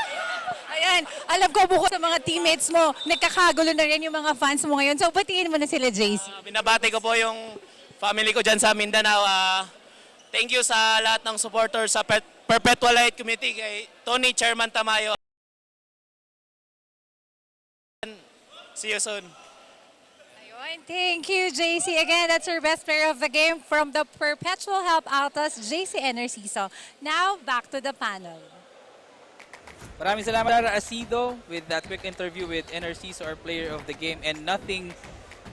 Ayan, alam ko bukod sa mga teammates mo, nagkakagulo na rin yung mga fans mo ngayon. So, batiin mo na sila, JC.
Binabati ko po yung family ko dyan sa Mindanao. Thank you sa lahat ng supporters sa Perpetual Light Committee, kay Tony, Chairman Tamayo. See you soon.
Ayun, thank you, JC. Again, that's our best player of the game from the Perpetual Help Altas, JC Narciso. Now, back to the panel.
Maraming salamat, Sara Asido, with that quick interview with Narciso, our player of the game, and nothing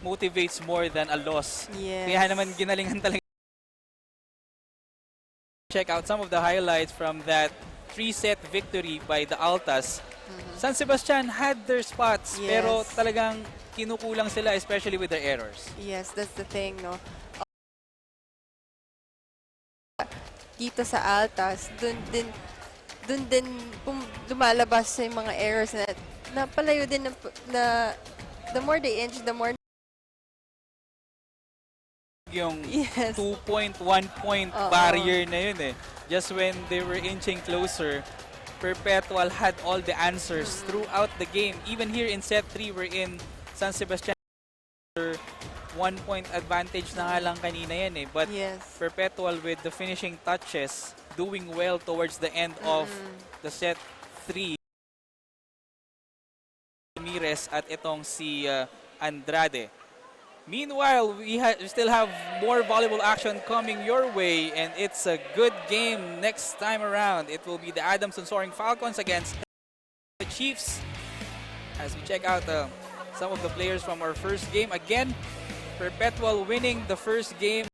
motivates more than a loss.
Yes.
Kaya naman ginalingan talaga. Check out some of the highlights from that 3-set victory by the Altas. San Sebastian had their spots,
Yes.
pero talagang kinukulang sila, especially with their errors.
Yes, that's the thing, no? Dito sa Altas, dun din lumalabas yung mga errors na napalayo din na the more they inch, the more
Yung
yes.
2-point, 1-point barrier na yun eh. Just when they were inching closer, Perpetual had all the answers throughout the game. Even here in set 3, we're in San Sebastian. 1-point advantage na nga lang kanina yan eh. But
Yes.
Perpetual with the finishing touches, doing well towards the end of the set 3. Ramirez at itong si Andrade. Meanwhile, we still have more volleyball action coming your way, and it's a good game next time around. It will be the Adamson Soaring Falcons against the Chiefs. As we check out some of the players from our first game. Again, Perpetual winning the first game.